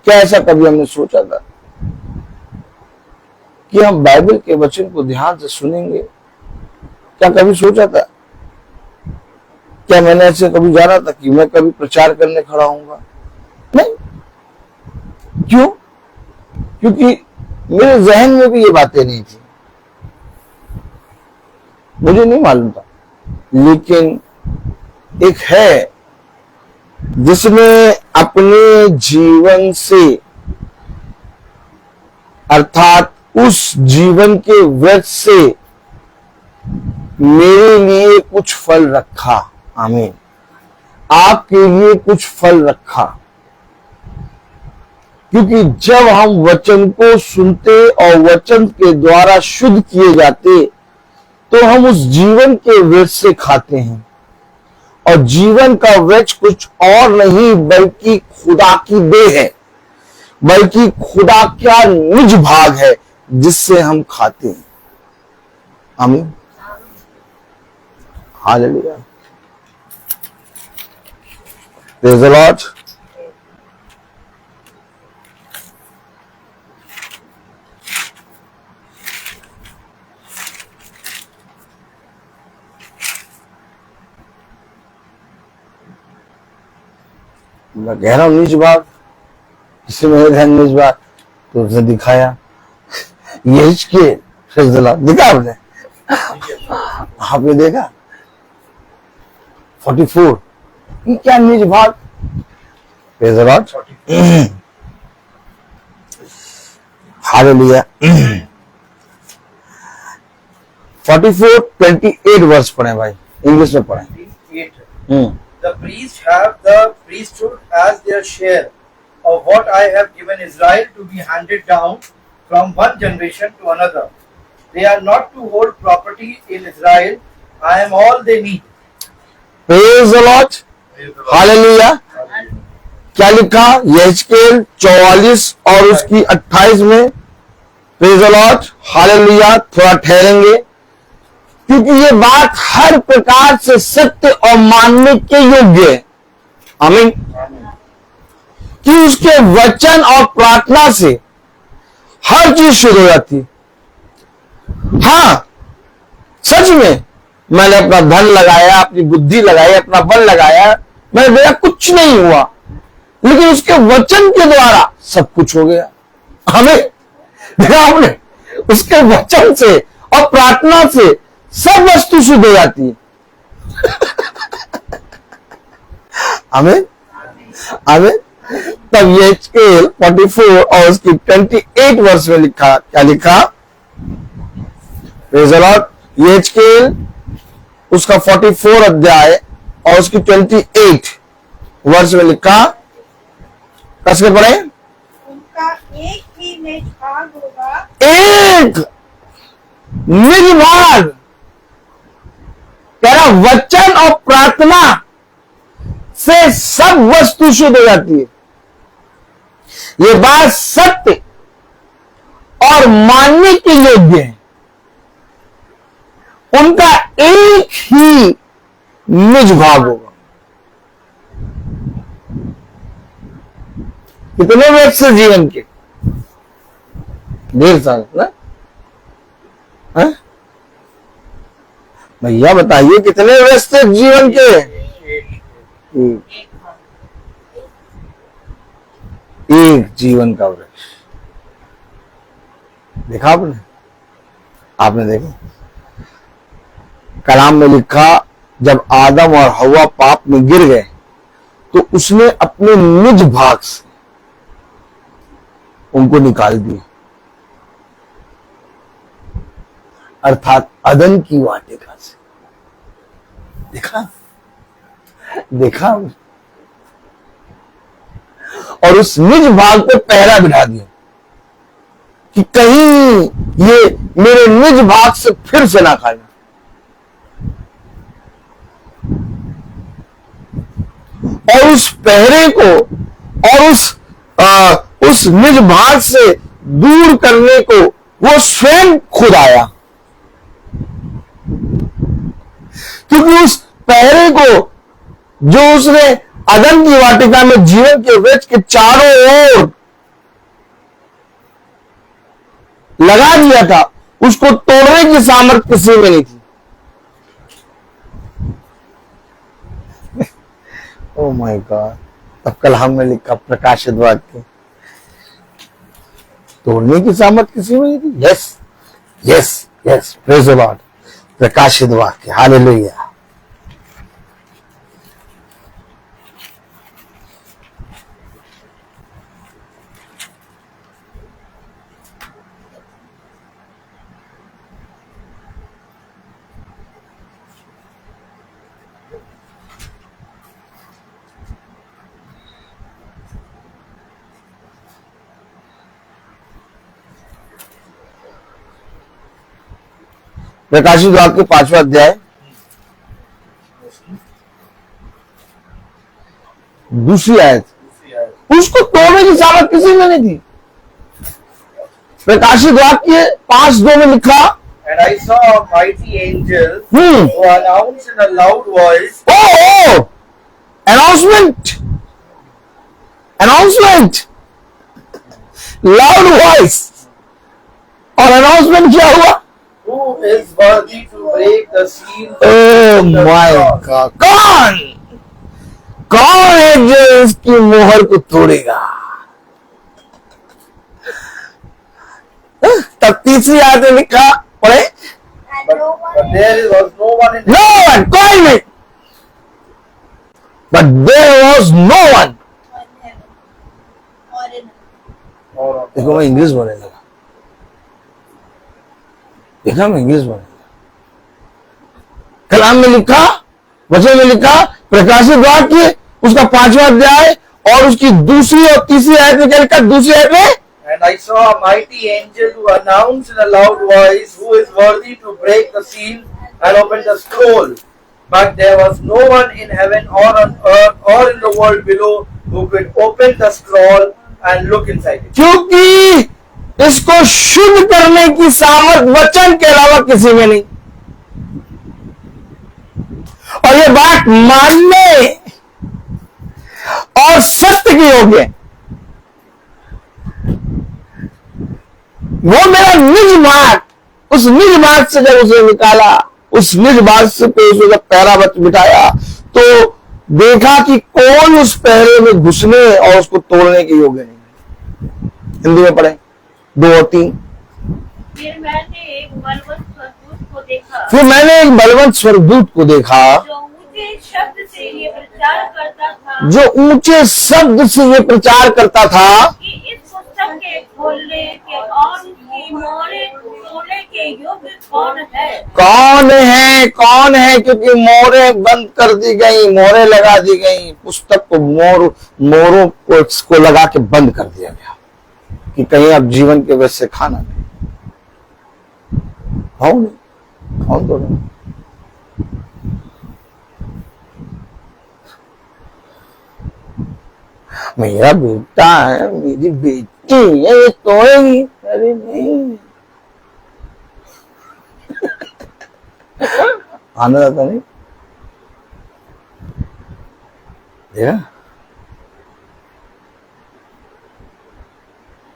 क्या ऐसा कभी हमने सोचा था कि हम बाइबल के वचन को ध्यान से सुनेंगे? क्या कभी सोचा था? क्या मैंने ऐसे कभी जाना था कि मैं कभी प्रचार करने खड़ा होऊंगा? नहीं। क्यों? क्योंकि मेरे जहन में भी ये बातें नहीं थी, मुझे नहीं मालूम था। लेकिन एक है जिसने अपने जीवन से, अर्थात उस जीवन के वृक्ष से मेरे लिए कुछ फल रखा। आमीन। आपके लिए कुछ फल रखा। क्योंकि जब हम वचन को सुनते और वचन के द्वारा शुद्ध किए जाते तो हम उस जीवन के वृक्ष से खाते हैं, और जीवन का वृक्ष कुछ और नहीं बल्कि खुदा की देह है, बल्कि खुदा का निज भाग है जिससे हम खाते हैं। आमीन। हालेलुया। Praise the Lord. मैं कह रहा हूं निज भाग, जिससे मेरे ध्यान निज भाग, तो उसने दिखाया यहिजकेल। Praise the Lord. देखा आपने? आपने देखा 44 ये क्या निज भाग? Praise the Lord. हालेलुया। 44:28 वर्ष पढ़े भाई, इंग्लिश में पढ़े। The priests have the priesthood as their share of what I have given Israel to be handed down from one generation to another. They are not to hold property in Israel. I am all they need. Praise the Lord. Hallelujah. क्या लिखा? यहेजकेल 44 और उसकी 28 में। Praise the Lord. Hallelujah. थोड़ा ठहरेंगे क्योंकि ये बात हर प्रकार से सत्य और मानने के योग्य है। आमीन। कि उसके वचन और प्रार्थना से हर चीज शुरू हो जाती है। हाँ, सच में मैंने अपना धन लगाया, अपनी बुद्धि लगाई, अपना बल लगाया, मैंने देखा कुछ नहीं हुआ, लेकिन उसके वचन के द्वारा सब कुछ हो गया। हमें देखा आपने, उसके वचन से और प्रार्थना से सब वस्तु शुद्ध हो जाती है। आमीन। आमीन। तब यहेजकेल 44 और उसकी 28 वर्ष में लिखा, क्या लिखा? Praise the Lord. यहेजकेल उसका 44 अध्याय और उसकी 28 वर्ष में लिखा, कैसे पढ़े? उनका एक ही निज भाग होगा। एक निज भाग। कह रहा वचन और प्रार्थना से सब वस्तु शुद्ध हो जाती है। ये बात सत्य और मानने के योग्य है। उनका एक ही निज भाग होगा। कितने वर्ष से जीवन के? 1.5 साल ना? भैया बताइए कितने वर्ष से जीवन के? एक जीवन का वृक्ष। देखा आपने? आपने देखा? कलाम में लिखा, जब आदम और हवा पाप में गिर गए तो उसने अपने निज भाग से उनको निकाल दिया, अर्थात अदन की वाटिका से। देखा? देखा? और उस निज भाग पे पहरा बिठा दिया कि कहीं ये मेरे निज भाग से फिर से ना खाए। और उस पहरे को और उस निज भाग से दूर करने को वो स्वयं खुद आया, क्योंकि उस पहरे को जो उसने अदन की वाटिका में जीवन के वृक्ष के चारों ओर लगा दिया था, उसको तोड़ने की सामर्थ्य किसी में नहीं थी। Oh my God. तब कलाम में लिखा प्रकाशित वाक्य, तोड़ने की सामर्थ्य किसी में नहीं थी। Yes yes yes, praise the Lord. प्रकाशित वाक्य, हालेलुया। प्रकाशित वाक्य 5वां अध्याय दूसरी आयत, उसको तोड़ने की सामर्थ किसी में नहीं थी। प्रकाशित वाक्य 5:2 में लिखा, And I saw a mighty angel who announced in a loud voice. Oh, announcement, loud voice। और अनाउंसमेंट क्या हुआ? Who is worthy to break the seal? Oh my God! कौन है जो इसकी मोहर को तोड़ेगा? तब तीसरी आयत में लिखा, पढ़े, But there was no one in no one, कोई नहीं, but there was no one। देखो मैं इंग्लिश बोलने लगा, देखा मैं इंग्लिश बोलने लगा। कलाम में लिखा, वचन में लिखा, प्रकाशित वाक्य उसका 5वां अध्याय और उसकी दूसरी और तीसरी आयत में क्या लिखा? दूसरी आयत में, And I saw a mighty angel who announced in a loud voice, who is worthy to break the seal and open the scroll. But there was no one in heaven or on earth or in the world below who could open the scroll and look inside it. क्योंकि इसको शुद्ध करने की सामर्थ वचन के अलावा किसी में नहीं। और ये बात मानने और सत्य की योग्य है। वो मेरा निज मार्ग, उस निज मार्ग से जब उसे निकाला, उस निज मार्ग से पे उसे जब पहरा बिठाया तो देखा कि कौन उस पहरे में घुसने और उसको तोड़ने के योग्य नहीं। हिंदी में पढ़े 2 और 3। फिर मैंने एक बलवंत स्वर्गदूत को देखा, फिर मैंने एक बलवंत स्वर्गदूत को देखा जो ऊंचे शब्द से ये प्रचार करता था, जो ऊंचे शब्द से ये प्रचार करता था कि इस पुस्तक के खोलने के और उसकी मोहरें तोड़ने के योग्य कौन है, क्योंकि मोहरें बंद कर दी गई, मोहरें लगा दी गई, पुस्तक को मोहरों को लगा के बंद कर दिया गया कि कहीं अब जीवन के वजह से खाना नहीं। कौन तो नहीं। मेरा बेटा है, मेरी बेटी है, ये तोड़ेगी? अरे नहीं। आना जाता नहीं देखा?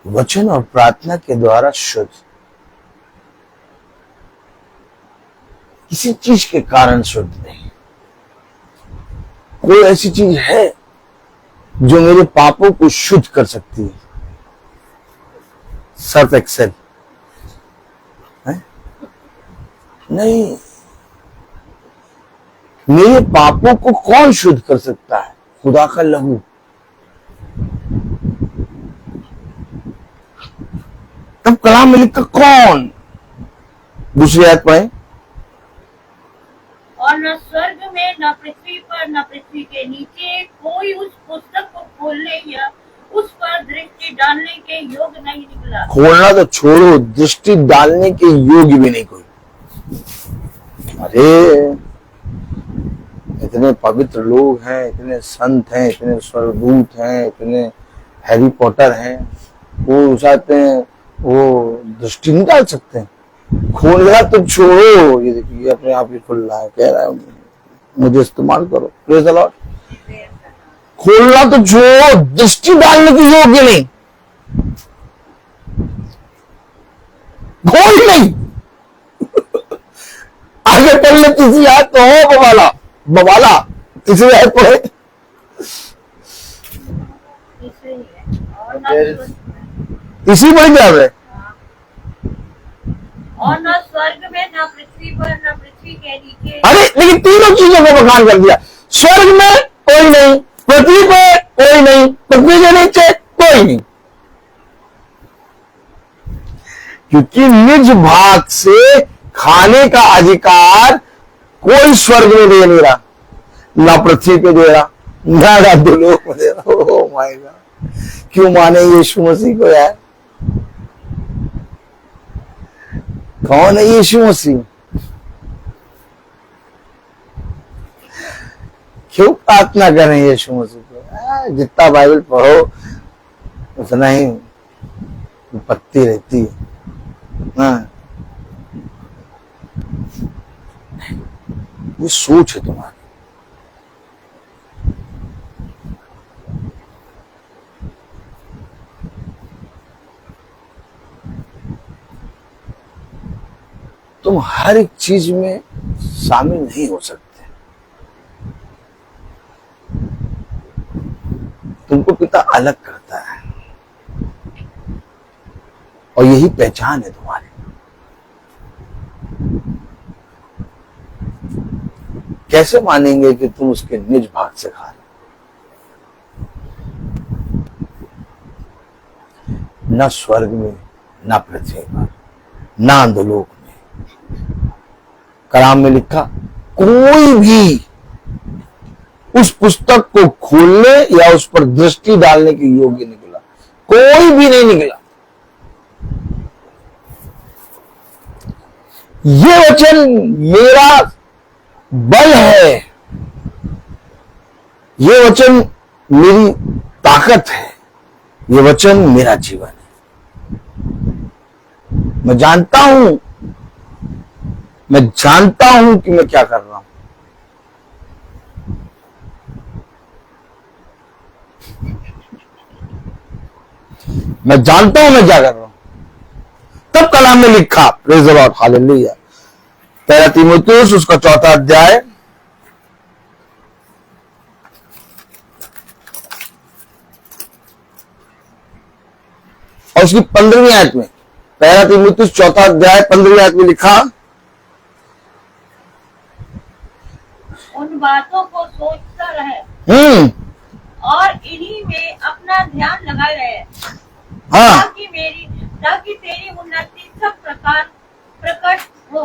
वचन और प्रार्थना के द्वारा शुद्ध, किसी चीज के कारण शुद्ध नहीं। कोई ऐसी चीज है जो मेरे पापों को शुद्ध कर सकती है। सर्फ एक्सेल है? नहीं, मेरे पापों को कौन शुद्ध कर सकता है? खुदा का लहू। तब कलाम में लिखा कौन? दूसरी आयत पढ़े। और न स्वर्ग में न पृथ्वी पर न पृथ्वी के नीचे कोई उस पुस्तक को खोलने या उस पर दृष्टि डालने के योग्य नहीं निकला। खोलना तो छोड़ो, दृष्टि डालने के योग्य भी नहीं कोई। अरे इतने पवित्र लोग हैं, इतने संत हैं, इतने स्वर्गदूत हैं, इतने हैरी पॉटर हैं, वो चाहते हैं वो दृष्टि नहीं डाल सकते हैं। खोलना तो छोड़ो, ये देखिए अपने आप ही खुल रहा है, कह रहा है मुझे इस्तेमाल करो। Praise the Lord. खोलना तो छोड़ो, दृष्टि डालने के योग्य नहीं, खोल नहीं। आगे पढ़ ले, तीसरी आयत तो हो बवाला बवाला। तीसरी आयत पढ़े। इसी पढ़ क्या है? और न स्वर्ग में न पृथ्वी पर न पृथ्वी के नीचे। अरे लेकिन तीनों चीजों को बखान कर दिया। स्वर्ग में कोई नहीं, पृथ्वी पर कोई नहीं, पृथ्वी के नीचे कोई नहीं, क्योंकि निज भाग से खाने का अधिकार कोई स्वर्ग में दे नहीं रहा, ना पृथ्वी पे दे रहा, ना राजलोक में दे रहा। ओह माय गॉड, क्यों माने यीशु मसीह को यार? कौन है यीशु मसीह? क्यों प्रार्थना करें यीशु मसीह को? जितना बाइबल पढ़ो उतना ही पत्ती रहती है। हाँ, ये सोच है तुम्हारी। तुम हर एक चीज में शामिल नहीं हो सकते। तुमको पिता अलग करता है और यही पहचान है तुम्हारी। कैसे मानेंगे कि तुम उसके निज भाग से खा रहे? न स्वर्ग में, न पृथ्वी पर, न अंधलोक में। कलाम में लिखा कोई भी उस पुस्तक को खोलने या उस पर दृष्टि डालने के योग्य निकला, कोई भी नहीं निकला। ये वचन मेरा बल है, ये वचन मेरी ताकत है, ये वचन मेरा जीवन है। मैं जानता हूं कि मैं क्या कर रहा हूं। मैं जानता हूं मैं क्या कर रहा हूं। तब कलाम में लिखा, प्रेज़ द लॉर्ड, हालेलुया, पहला तीमुथियुस उसका 4था अध्याय और उसकी 15वीं आयत में, पहला तीमुथियुस 4था अध्याय 15वीं आयत में लिखा, उन बातों को सोचता रहे और इन्हीं में अपना ध्यान लगाए रहे, हाँ, ताकि तेरी उन्नति सब प्रकार प्रकट हो।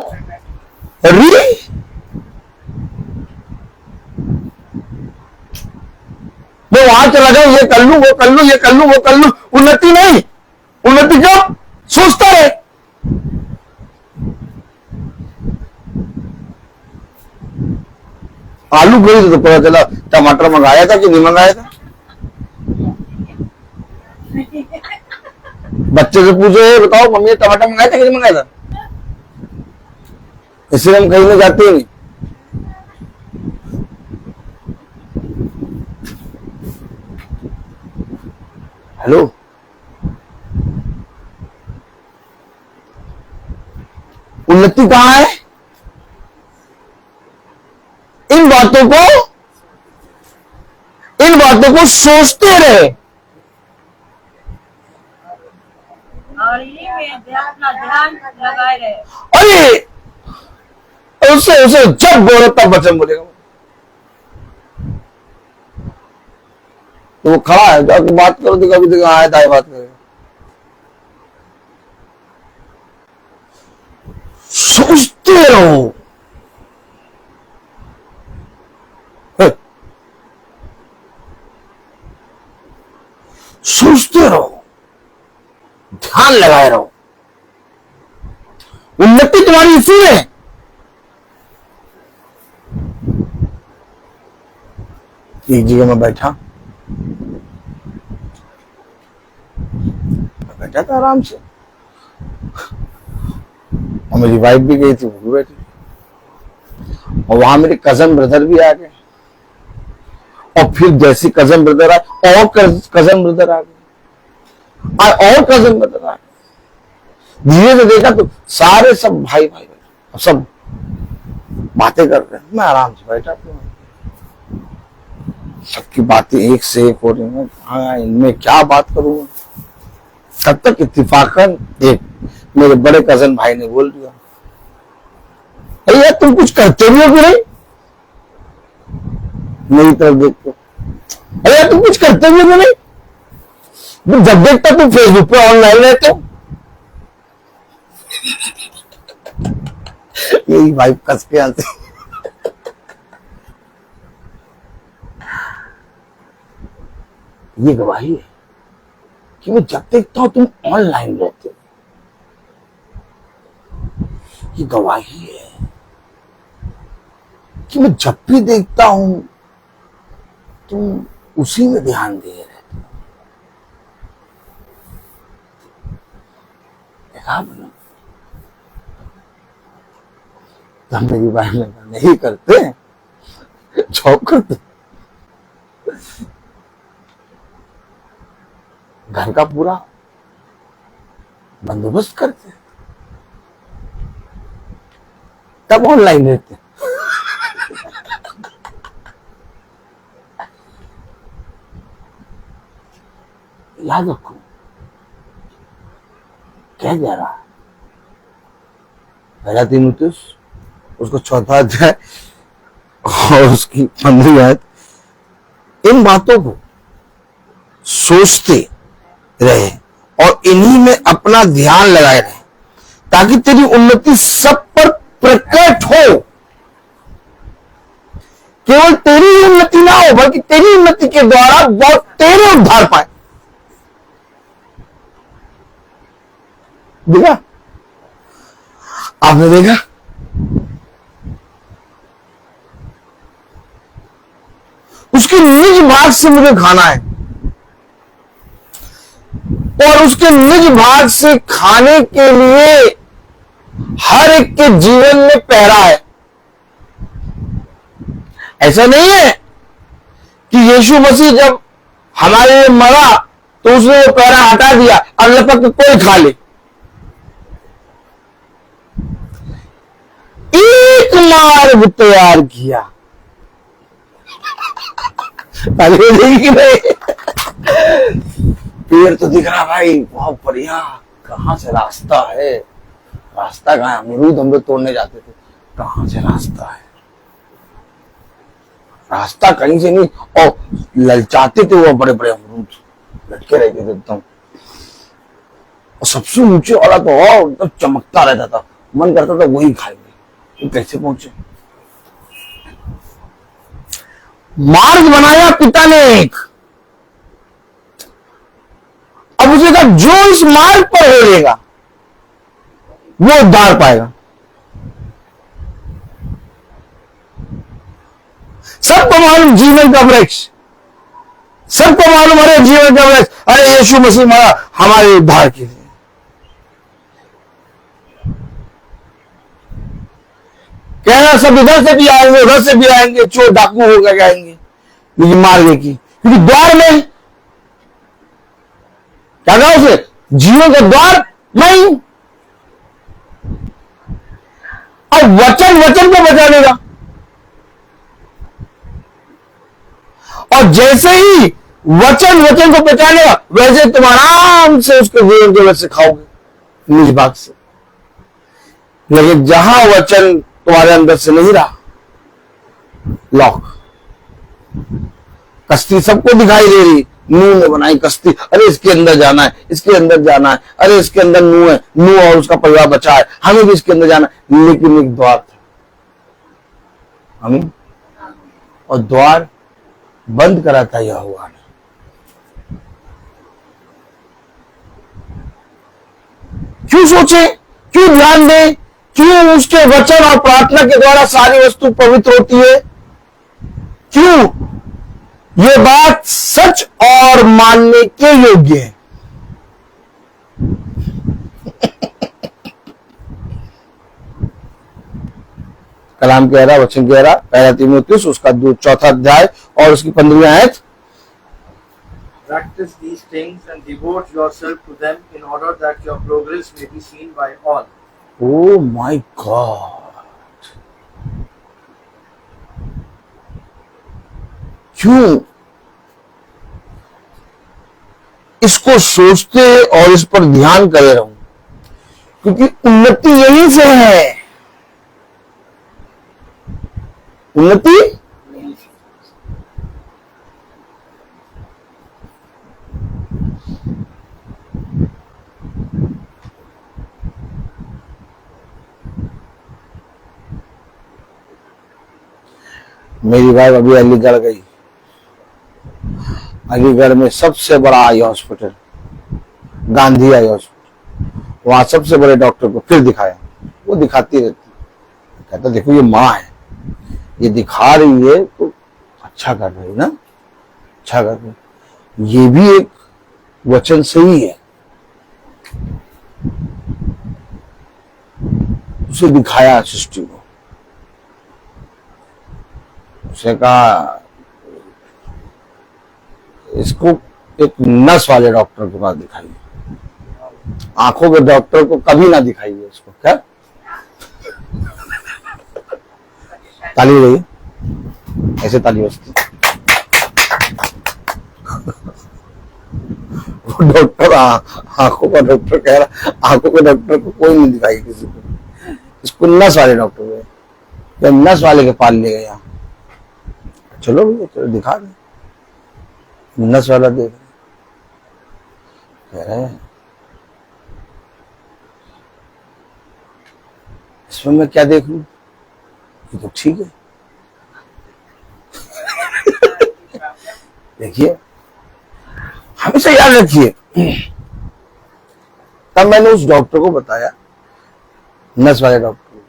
मैं वहां चला जाऊं, ये कर लूं, वो कर लूं, ये कर लूं, वो कर लूं, उन्नति नहीं। उन्नति कब? सोचता है। आलू खरीदे तो पता चला टमाटर मंगाया था कि नहीं मंगाया था। बच्चे से पूछो, बताओ मम्मी टमाटर मंगाया था कि नहीं मंगाया था? इसलिए हम खरीदने जाते ही नहीं। हेलो, उन्नति कहां है? इन बातों बातों को सोचते रहे और इन्हीं में अपना ध्यान लगाए रहे। अरे उसे उसे जब बोलो तब वचन बोलेगा। तो वो खड़ा है, जाके बात करो तो कभी देखो आए दाएं बात करेगा। सोचते रहो, सोचते रहो, ध्यान लगाए रहो। उन्नति तुम्हारी इसी में। एक जगह में बैठा था आराम से, और मेरी वाइफ भी गई थी, वो भी बैठी, और वहां मेरे कजन ब्रदर भी आ गए, और फिर जैसे कजन ब्रदर आए और कजन ब्रदर आ गए, और कजन ब्रदर आ गए। धीरे से देखा तो सारे सब भाई भाई सब बातें कर रहे हैं। मैं आराम से बैठा था, सबकी बातें एक से एक हो रही हैं। हाँ, इनमें क्या बात करूंगा। तब तक इत्तेफाकन एक मेरे बड़े कजन भाई ने बोल दिया, अरे यार तुम कुछ करते भी हो कि नहीं? मेरी तरफ देखते, अरे यार तुम कुछ करते भी हो कि नहीं? जब देखता तुम फेसबुक पे ऑनलाइन रहते हो। मेरी वाइफ कस के आती, ये गवाही है कि मैं जब देखता हूं तुम ऑनलाइन रहते हो। ये गवाही है कि मैं जब भी देखता हूं तुम उसी में ध्यान दे रहते हो। देखा बोला, तब मेरी बहन ने कहा नहीं करते, जॉब करते, घर का पूरा बंदोबस्त करते, तब ऑनलाइन रहते। याद रखो क्या कह रहा है पहला तीमुथियुस उसको 4वां अध्याय और उसकी 15वीं आयत। इन बातों को सोचते रहे और इन्हीं में अपना ध्यान लगाए रहे, ताकि तेरी उन्नति सब पर प्रकट हो। केवल तेरी उन्नति ना हो, बल्कि तेरी उन्नति के द्वारा बहुत तेरे उद्धार पाए। देखा आपने, देखा उसके निज भाग से मुझे खाना है, और उसके निज भाग से खाने के लिए हर एक के जीवन में पहरा है। ऐसा नहीं है कि यीशु मसीह जब हमारे लिए मरा तो उसने वो पहरा हटा दिया, अब लपक कोई खा ले। एक मार्ग तैयार किया, पेड़ तो दिख रहा भाई बहुत बढ़िया, कहां से रास्ता है? रास्ता कहां? अमरूद हम लोग तोड़ने जाते थे, कहां से रास्ता है? रास्ता कहीं से नहीं, और ललचाते थे वो बड़े बड़े अमरूद लटके रहते थे एकदम, और सबसे ऊंचे वाला तो और एकदम चमकता रहता था, मन करता था वही खाएंगे। तो कैसे पहुंचे? मार्ग बनाया पिता ने एक, अब उसे कहा जो इस मार्ग पर रहेगा वो उद्धार पाएगा। सबको मालूम जीवन का वृक्ष, सबको मालूम अरे जीवन का वृक्ष, अरे यीशु मसीह मरा हमारे उद्धार के लिए। कहना सब इधर से भी आएंगे उधर से भी आएंगे, चोर डाकू होकर आएंगे, लेकिन मार्ग की, क्योंकि द्वार में क्या कहा उसे, जीवन का द्वार नहीं। अब वचन वचन को बचा लेगा, और जैसे ही वचन वचन को पहचानेगा वैसे तुम आराम से उसके जीवन के वैसे खाओगे निज भाग से। लेकिन जहां वचन तुम्हारे अंदर से नहीं रहा, लॉक। कश्ती सबको दिखाई दे रही, नूह ने बनाई कश्ती, अरे इसके अंदर जाना है, इसके अंदर जाना है, अरे इसके अंदर नूह है, नूह और उसका परिवार बचा है, हमें भी इसके अंदर जाना है। लेकिन एक द्वार था, हमें, और द्वार बंद करा था यहोवा ने। क्यों सोचे, क्यों ध्यान दें, क्यों उसके वचन और प्रार्थना के द्वारा सारी वस्तु पवित्र होती है? क्यों? ये बात सच और मानने के योग्य है। कलाम कह रहा, वचन कह रहा, पहला तीमुथियुस उसका 4 अध्याय और उसकी 15वीं आयत, Practice these things and devote yourself to them in order that your progress may be seen by all. Oh my God, क्यों इसको सोचते और इस पर ध्यान करे रहूं? क्योंकि उन्नति यहीं से है। उन्नति मेरी वाइफ अभी अलीगढ़ गई। अलीगढ़ में सबसे बड़ा eye hospital Gandhi eye hospital, वहां सबसे बड़े डॉक्टर को फिर दिखाया। वो दिखाती रहती, कहता देखो ये माँ है, ये दिखा रही है तो अच्छा कर रही है ना, अच्छा कर रही, ये भी एक वचन सही है। उसे दिखाया सृष्टि को, उसने कहा इसको एक नस वाले डॉक्टर के पास दिखाइए, आंखों के डॉक्टर को कभी ना दिखाइए इसको। क्या ताली रही, ऐसे ताली बजती। वो डॉक्टर आंखों का डॉक्टर कह रहा, आंखों के डॉक्टर को कोई नहीं दिखाई किसी को, इसको नस वाले डॉक्टर गए, जब नस वाले के पास ले गया, चलो भैया चलो दिखा दे। नस वाला देख कह रहे हैं इसमें मैं क्या देख लूं, ये तो ठीक है। देखिए हमेशा याद रखिए, तब मैंने उस डॉक्टर को बताया, नस वाले डॉक्टर को,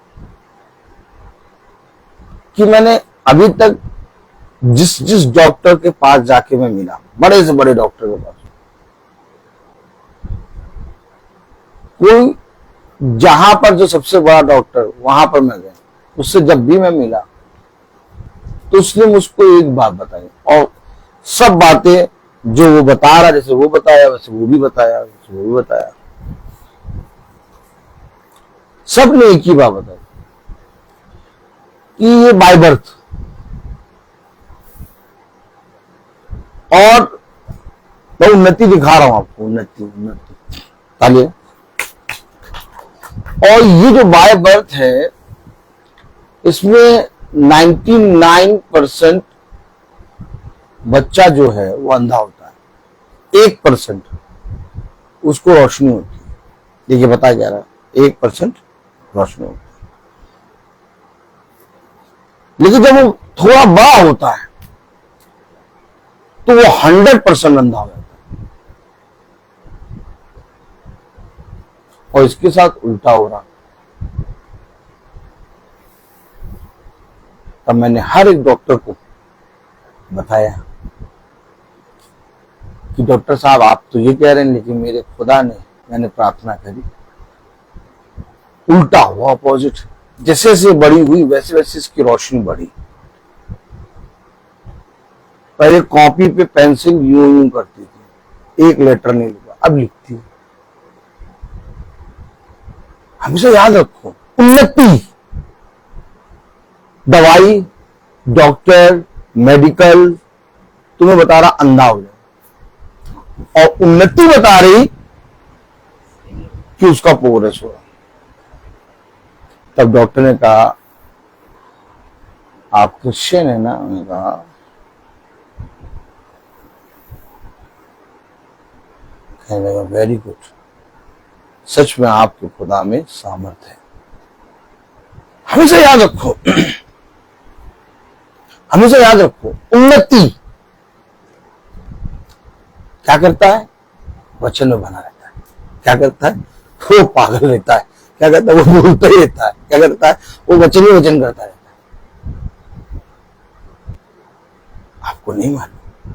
कि मैंने अभी तक जिस जिस डॉक्टर के पास जाके मैं मिला, बड़े से बड़े डॉक्टर के पास, कोई जहां पर जो सबसे बड़ा डॉक्टर वहां पर मैं गया, उससे जब भी मैं मिला तो उसने मुझको एक बात बताई, और सब बातें जो वो बता रहा, जैसे वो बताया वैसे वो भी बताया, वैसे वो भी बताया, सब ने एक ही बात बताई कि ये बाय बर्थ, और मैं उन्नति दिखा रहा हूं आपको, उन्नति उन्नति तालिए। और ये जो बाय बर्थ है इसमें 99% बच्चा जो है वो अंधा होता है, 1% उसको रोशनी होती है। देखिए बताया जा रहा है 1% रोशनी होती है, लेकिन जब वो थोड़ा बड़ा होता है तो वो 100% अंधा हो जाता है। और इसके साथ उल्टा हो रहा। तब मैंने हर एक डॉक्टर को बताया कि डॉक्टर साहब आप तो ये कह रहे हैं, लेकिन मेरे खुदा ने, मैंने प्रार्थना करी, उल्टा हुआ, अपोजिट। जैसे जैसे बड़ी हुई वैसे वैसे इसकी रोशनी बढ़ी। पहले कॉपी पे पेंसिल यूं यूं करती थी, एक लेटर नहीं लिखा, अब लिखती है। हमेशा याद रखो, उन्नति, दवाई, डॉक्टर, मेडिकल तुम्हें बता रहा अंधा हो जाए, और उन्नति बता रही कि उसका प्रोग्रेस हो रहा। तब डॉक्टर ने कहा आप क्रिश्चियन है ना? उन्होंने कहा कहने लगा वेरी गुड, सच में आपके खुदा में सामर्थ है। हमेशा याद रखो, हमेशा याद रखो, उन्नति क्या करता है? वचन में बना रहता है। क्या करता है? वो पागल रहता है। क्या करता है? वो बोलता ही रहता है। क्या करता है? वो वचन ही वचन करता रहता है। आपको नहीं मालूम,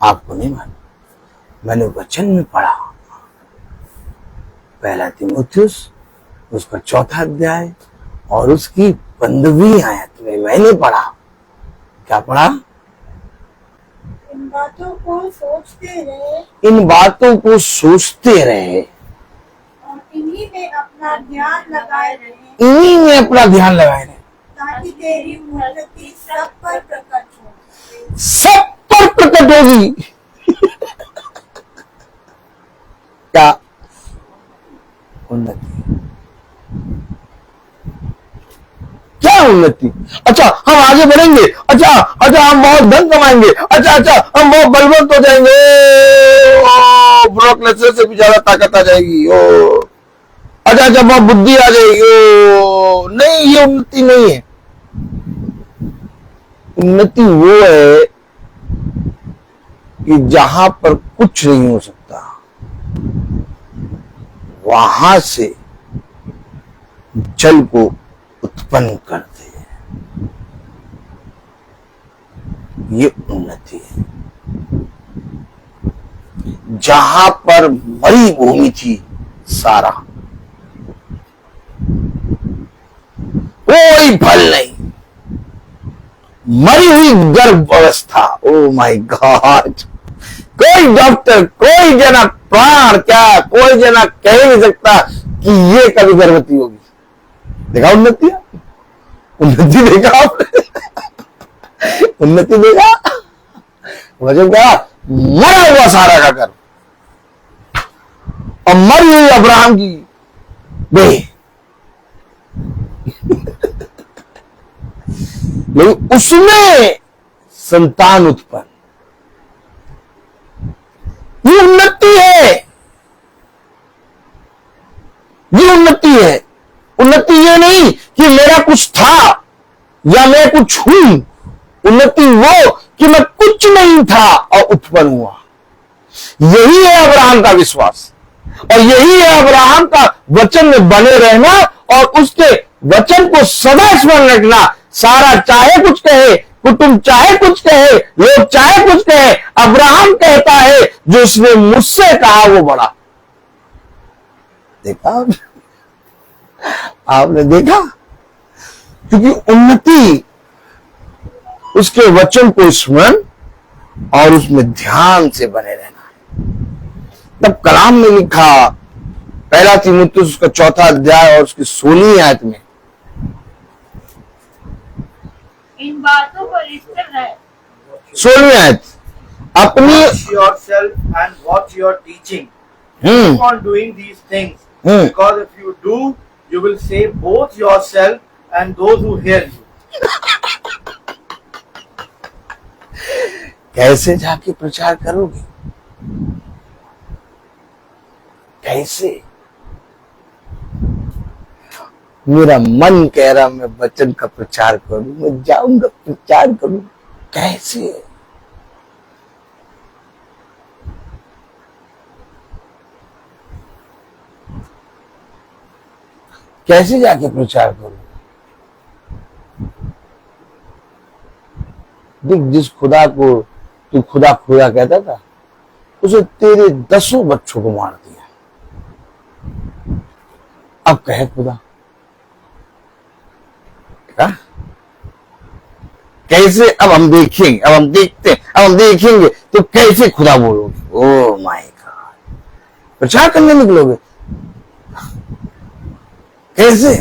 आपको नहीं मालूम, मैंने वचन में पढ़ा, पहला तीमुथियुस उसका 4था अध्याय और उसकी 15वीं आयत में मैंने पढ़ा। क्या पढ़ा? इन बातों को सोचते रहे, इन बातों को सोचते रहे और इन्हीं में अपना ध्यान लगाए रहे, इन्हीं में अपना ध्यान लगाए रहे, ताकि तेरी उन्नति सब पर प्रकट हो। सब पर प्रकट होगी। क्या? उन्नति। क्या उन्नति? अच्छा हम आगे बढ़ेंगे, अच्छा हम बहुत धन कमाएंगे, अच्छा हम बहुत बलवंत हो जाएंगे, ब्लॉक लेसर से भी ज्यादा ताकत आ जाएगी, अच्छा बहुत बुद्धि आ जाएगी। नहीं, ये उन्नति नहीं है। उन्नति वो है कि जहां पर कुछ नहीं हो सकता वहां से जल को उत्पन्न करते हैं, ये उन्नति है। जहां पर मरी भूमि थी सारा, कोई फल नहीं, मरी हुई गर्भ अवस्था, ओ माय गॉड, कोई डॉक्टर, कोई जना प्राण, क्या कोई जना कह नहीं सकता कि ये कभी गर्भवती होगी। देखा उन्नति? उन्नति देखा आपने? उन्नति देखा? वजह क्या? मरा हुआ सारा का गर्भ और मरी हुई अब्राहम की बेटी, लेकिन उसमें संतान उत्पन्न। ये उन्नति है, ये उन्नति है। उन्नति ये नहीं कि मेरा कुछ था या मैं कुछ हूं, उन्नति वो कि मैं कुछ नहीं था और उत्पन्न हुआ। यही है अब्राहम का विश्वास, और यही है अब्राहम का वचन में बने रहना और उसके वचन को सदा स्मरण रखना। सारा चाहे कुछ कहे, कुटुंब चाहे कुछ कहे, लोग चाहे कुछ कहे, अब्राहम कहता है जो उसने मुझसे कहा वो बड़ा। देखा आपने? देखा? क्योंकि उन्नति उसके वचन को स्मरण और उसमें ध्यान से बने रहना है। तब कलाम में लिखा, पहला तीमुथियुस उसका 4था अध्याय और उसकी 16वीं आयत में, इन बातों पर स्थिर रहे। 16वीं आयत, अपनी Watch yourself and watch your teaching. Keep on doing these things. Because if you do, you will save both yourself and those who hear you. कैसे जाके प्रचार करोगे? कैसे? मेरा मन कह रहा मैं वचन का प्रचार करूं, मैं जाऊंगा प्रचार करूं, कैसे? कैसे जाके प्रचार करूं? देख, जिस खुदा को तू खुदा खुदा कहता था, उसे तेरे 10 बच्चों को मार दिया। अब कहे खुदा क्या? कैसे? अब हम देखेंगे, अब हम देखते हैं, अब हम देखेंगे तो कैसे खुदा बोलोगे? ओ माय गॉड, प्रचार करने निकलोगे कैसे?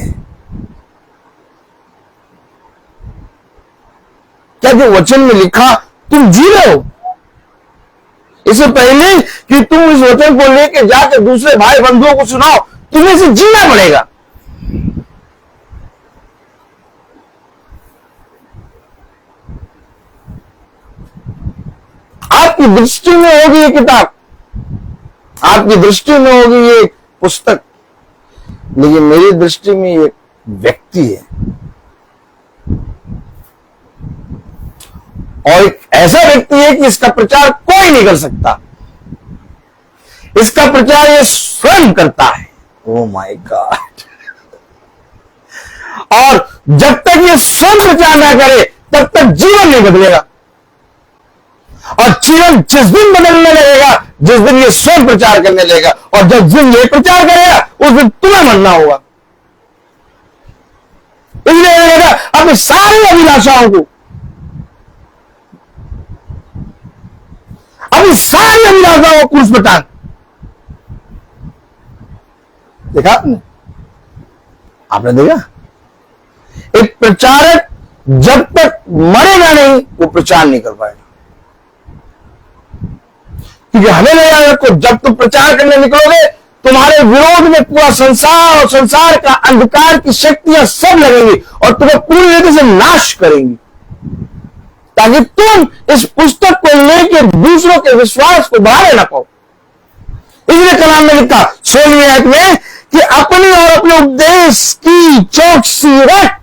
क्या जो वचन में लिखा तुम जी रहे हो? इससे पहले कि तुम इस वचन को लेके जाकर दूसरे भाई बंधुओं को सुनाओ, तुम्हें इसे जीना पड़ेगा। आपकी दृष्टि में होगी ये किताब, आपकी दृष्टि में होगी ये पुस्तक, लेकिन मेरी दृष्टि में ये व्यक्ति है, और एक ऐसा व्यक्ति है कि इसका प्रचार कोई नहीं कर सकता। इसका प्रचार ये स्वयं करता है। Oh my God. और जब तक ये स्वयं प्रचार ना करे तब तक जीवन नहीं बदलेगा, और जीवन जिस दिन बदलने लगेगा जिस दिन ये स्वयं प्रचार करने लगेगा, और जब दिन ये प्रचार करेगा उस दिन तुम्हें मरना होगा। इसलिए अपनी सारी अभिलाषाओं को, अपनी सारी अभिलाषाओं को क्रूस पर टांग। देखा आपने देखा, एक प्रचारक जब तक मरेगा नहीं वो प्रचार नहीं कर पाएगा। क्योंकि हमें नहीं को जब तुम प्रचार करने निकलोगे तुम्हारे विरोध में पूरा संसार और संसार का अंधकार की शक्तियां सब लगेंगी और तुम्हें पूरी रीति से नाश करेंगी, ताकि तुम इस पुस्तक को लेकर दूसरों के विश्वास को बढ़ाने ना पाओ। इसलिए कलाम में लिखा 16वीं आयत में कि अपनी और अपने उपदेश की चौकसी रख।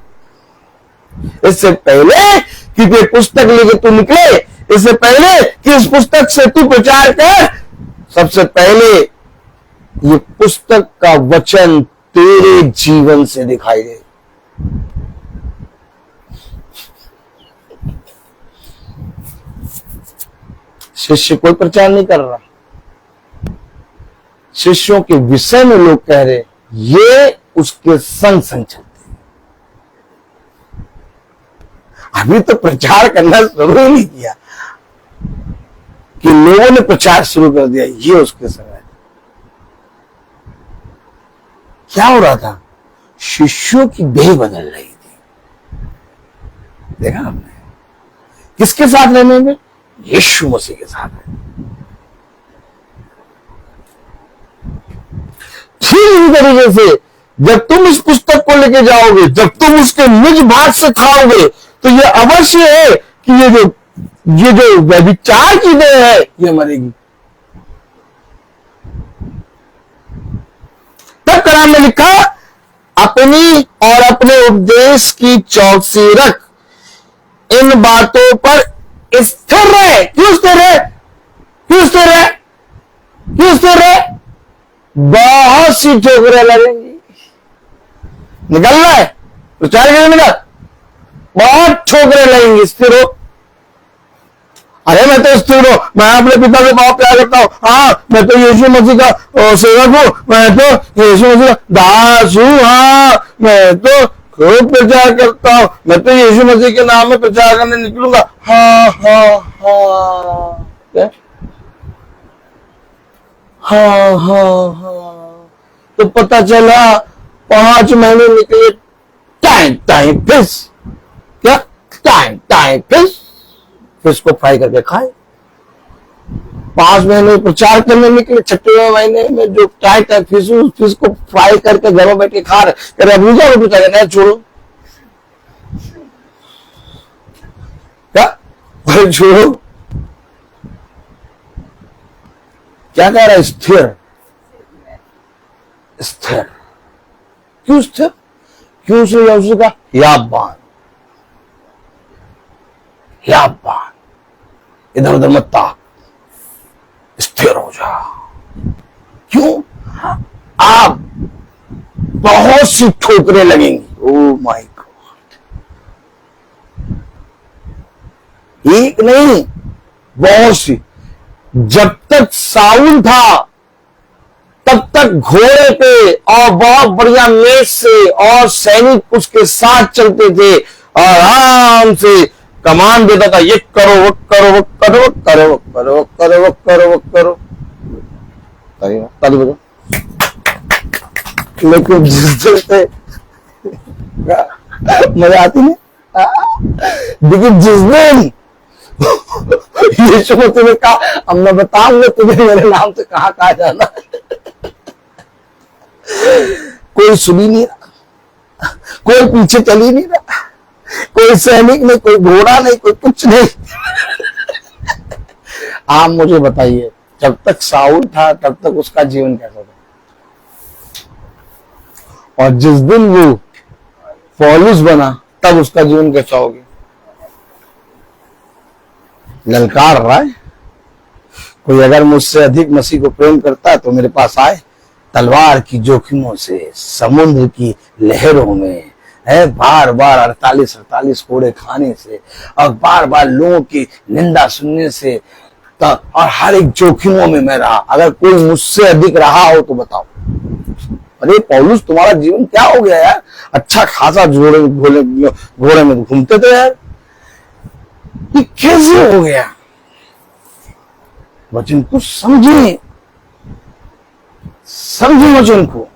इससे पहले कि ये पुस्तक लेके तू निकले, इससे पहले कि इस पुस्तक से तू प्रचार कर, सबसे पहले ये पुस्तक का वचन तेरे जीवन से दिखाई दे। शिष्य कोई प्रचार नहीं कर रहा, शिष्यों के विषय में लोग कह रहे ये उसके संग संग चलते। अभी तो प्रचार करना शुरू ही नहीं किया कि लोगों ने प्रचार शुरू कर दिया ये उसके संग है। क्या हो रहा था? शिष्यों की देह बदल रही थी। देखा आपने? किसके साथ रहने में? यीशु मसीह के साथ है। ठीक इसी तरीके से जब तुम इस पुस्तक को लेके जाओगे, जब तुम उसके निज भाग से खाओगे, तो ये अवश्य है कि ये जो व्यभिचार की देह है ये मरेगी। तब कलाम में लिखा अपनी और अपने उपदेश की चौकसी रख, इन बातों पर स्थिर रहे। क्यों स्थिर रहे? क्यों स्थिर रहे? क्यों स्थिर रहे? बहुत सी ठोकरें लगेंगी। निकलना है प्रचार के लिए, निकल, बहुत ठोकरें लगेंगी। स्थिर हो। अरे मैं तो स्थिर हूं, मैं अपने पिता से बहुत प्यार करता हूं, हाँ मैं तो यीशु मसीह का सेवक हूं, मैं तो यीशु मसीह का दास हूं, हाँ मैं तो खूब प्रचार करता हूं, मैं तो यीशु मसीह के नाम में प्रचार करने निकलूंगा, हाँ हाँ हाँ क्या? हाँ हाँ हाँ। तो पता चला 5 महीने निकले, टाइम टाइम फिश, क्या टाइम टाइम फिश को फ्राई करके खाए। 5 महीने प्रचार करने निकले, 6वें महीने में जो टाइट है फिश को फ्राई करके घर में बैठ के खा रहे। अब मुझे प्रचार करना है, छोड़ो क्या, छोड़ो। क्या कह रहा है? स्थिर स्थिर। क्यों स्थिर? क्यों से यहोशू का याबान, इधर उधर मत ताक, स्थिर हो जा। क्यों? आप बहुत सी ठोकरें लगेंगी। ओ माय गॉड, एक नहीं बहुत सी। जब तक साउल था तब तक घोड़े पे और बहुत बढ़िया मेज से और सैनिक उसके साथ चलते थे, आराम से कमांड देता था, ये करो वो करो वो करो वो करो वो करो वो करो वो करो वो करो। ताली बजाओ। लेकिन जिस दिन से मजा आती है, लेकिन जिस दिन यीशु को तुम्हें कहा, अब मैं बताऊंगा तुम्हें मेरे नाम से कहाँ कहाँ जाना है। कोई सुन ही नहीं रहा, कोई पीछे चल ही नहीं रहा, कोई सैनिक नहीं, कोई घोड़ा नहीं, कोई कुछ नहीं। आप मुझे बताइए, जब तक साउल था तब तक उसका जीवन कैसा था, और जिस दिन वो पौलुस बना तब उसका जीवन कैसा हो गया। ललकार रहा है, कोई अगर मुझसे अधिक मसीह को प्रेम करता है तो मेरे पास आए, तलवार की जोखिमों से, समुद्र की लहरों में है, बार बार 48 कोड़े खाने से और बार बार लोगों की निंदा सुनने से, और हर एक जोखिमों में मैं रहा। अगर कोई मुझसे अधिक रहा हो तो बताओ। अरे पौलुस, तुम्हारा जीवन क्या हो गया यार? अच्छा खासा घोड़े में घूमते थे यार, ये कैसे हो गया? वचन को समझिए, समझिए वचन को।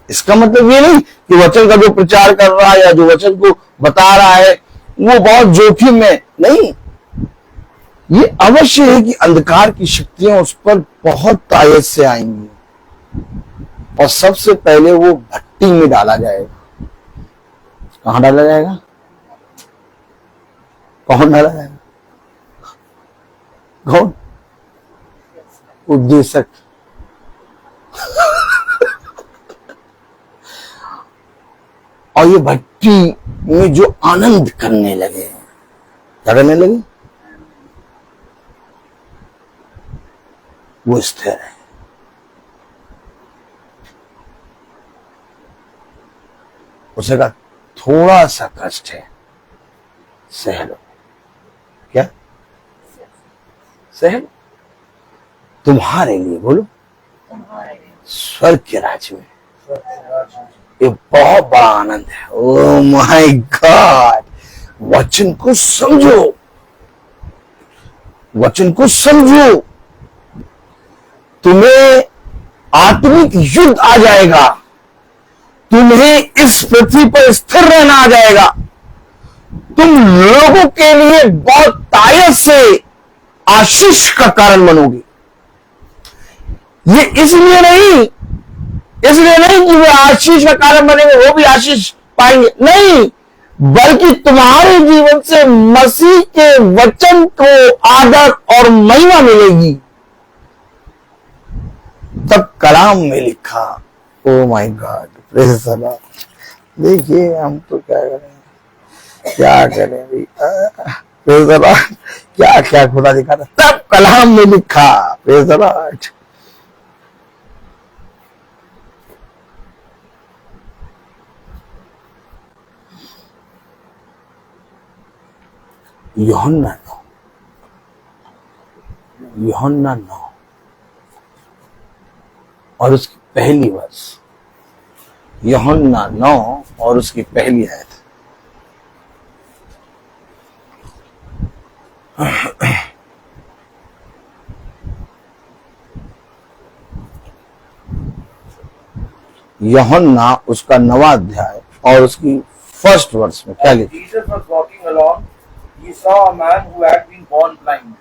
इसका मतलब ये नहीं कि वचन का जो प्रचार कर रहा है या जो वचन को बता रहा है वो बहुत जोखिम में नहीं। ये अवश्य है कि अंधकार की शक्तियां उस पर बहुत ताकत से आएंगी, और सबसे पहले वो भट्टी में डाला जाएगा। कहां डाला जाएगा? कौन डाला जाएगा? कौन? उद्देशक। और ये भट्टी में जो आनंद करने लगे, क्या करने लगे? वो स्थिर है। उसे कहा थोड़ा सा कष्ट है, सह लो। क्या सह लो? तुम्हारे लिए, बोलो, स्वर्ग के राज्य में ये बहुत बड़ा आनंद है। ओह माय गॉड, वचन को समझो, वचन को समझो। तुम्हें आत्मिक युद्ध आ जाएगा, तुम्हें इस पृथ्वी पर स्थिर रहना आ जाएगा, तुम लोगों के लिए बहुत ताकत से आशीष का कारण बनोगे। ये इसलिए नहीं कि वे आशीष का कारण बनेंगे, वो भी आशीष पाएंगे, नहीं, बल्कि तुम्हारे जीवन से मसीह के वचन को आदर और महिमा मिलेगी। तब कलाम में लिखा, oh my God, praise the Lord. देखिए हम तो क्या करें भाई, प्रेज़ द लॉर्ड, क्या क्या खुदा दिखाता। तब कलाम में लिखा, प्रेज़ द लॉर्ड। यूहन्ना 9 और उसकी पहली वर्ष, यूहन्ना 9 और उसकी पहली आयत। यूहन्ना उसका 9वां अध्याय और उसकी फर्स्ट वर्ष में क्या लिखा? Jesus was walking along, he saw a man who had been born blind.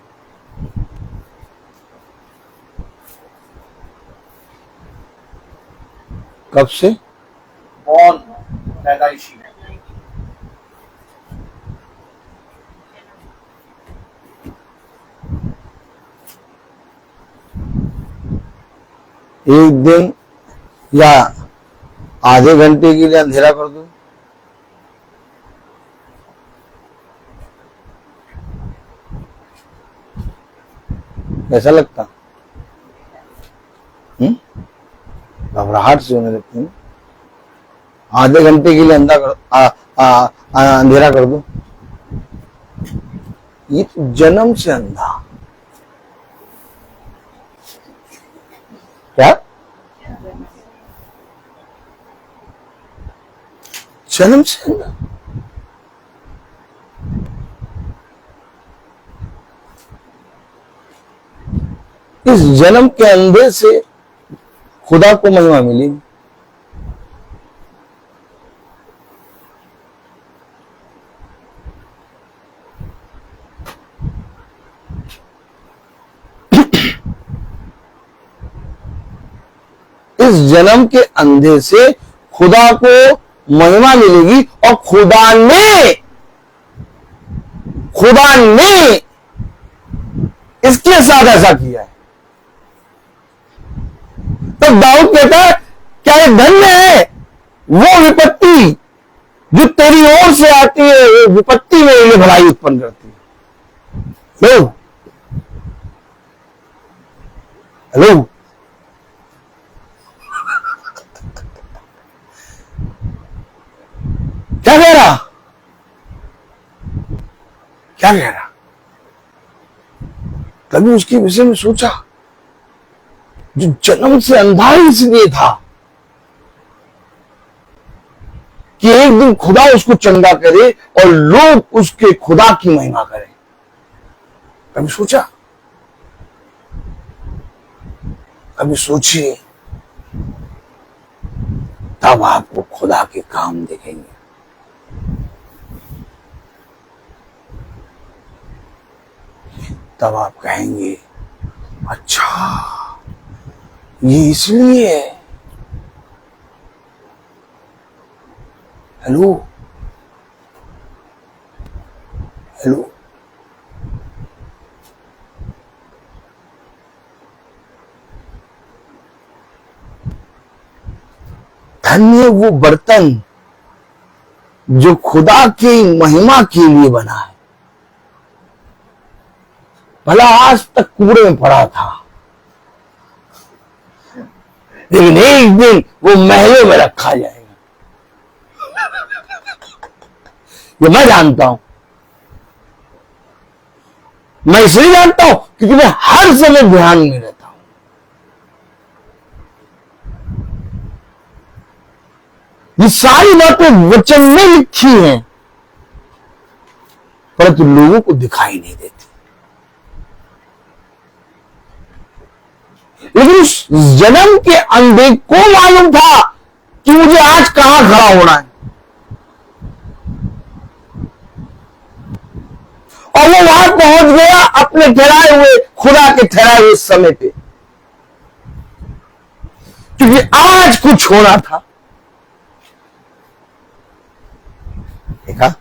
कब से? Born, पैदाइशी। एक दिन या आधे घंटे के लिए अंधेरा कर दो, कैसा लगता? घबराहट से होने लगती है। आधे घंटे के लिए अंधेरा कर दो, ये तो जन्म से अंधा। क्या? जन्म से अंधा। इस जन्म के अंधे से खुदा को महिमा मिलेगी। इस जन्म के अंधे से खुदा को महिमा मिलेगी और खुदा ने इसके साथ ऐसा किया है। तो दाऊद कहता है क्या ये धन्य है वो विपत्ति जो तेरी ओर से आती है, वो विपत्ति में ये भलाई उत्पन्न करती है। हेलो हेलो, क्या कह रहा, क्या कह रहा? कभी उसके विषय में सोचा जो जन्म से अंधा ही इसलिए था कि एक दिन खुदा उसको चंगा करे और लोग उसके खुदा की महिमा करें। कभी सोचा? कभी सोचिए, तब आपको खुदा के काम दिखेंगे। तब आप कहेंगे अच्छा ये इसलिए है। हेलो हेलो, धन्य वो बर्तन जो खुदा की महिमा के लिए बना है। भला आज तक कूड़े में पड़ा था, लेकिन एक दिन वो महलों में रखा जाएगा। ये मैं जानता हूं, मैं इसलिए जानता हूं क्योंकि मैं हर समय ध्यान में रहता हूं। ये सारी बातें वचन में लिखी हैं, परंतु लोगों को दिखाई नहीं देती। लेकिन उस जन्म के अंधे को मालूम था कि मुझे आज कहां खड़ा होना है, और वो वहां पहुंच गया अपने ठहराए हुए खुदा के ठहराए हुए समय पे, क्योंकि आज कुछ होना था। देखा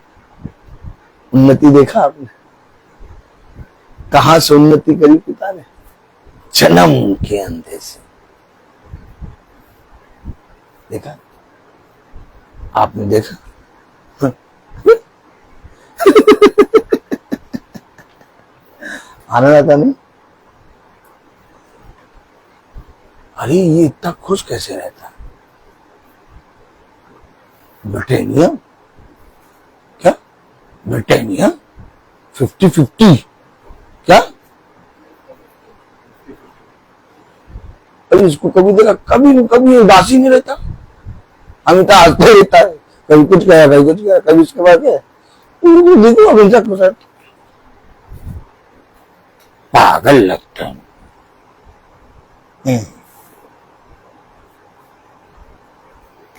उन्नति, देखा आपने कहां से उन्नति करी पिता ने? जन्म के अंधे से। देखा आपने, देखा आनंद आता नहीं? अरे ये इतना खुश कैसे रहता? ब्रिटेनिया, क्या ब्रिटेनिया 50-50 क्या? अरे इसको कभी देखा, कभी उदासी नहीं रहता, हमेशा हंसते रहता है। कभी कुछ कहा, कभी कुछ कहा, कभी इसके बाद क्या देखो हमेशा खुश रहता, पागल लगता है।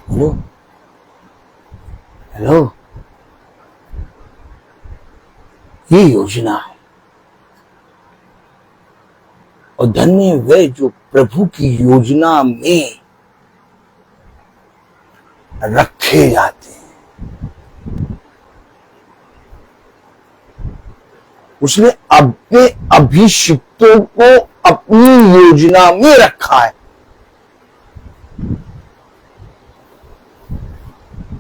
हेलो हेलो, ये योजना है, और धन्य वे जो प्रभु की योजना में रखे जाते हैं। उसने अपने अभिषिक्तों को अपनी योजना में रखा है।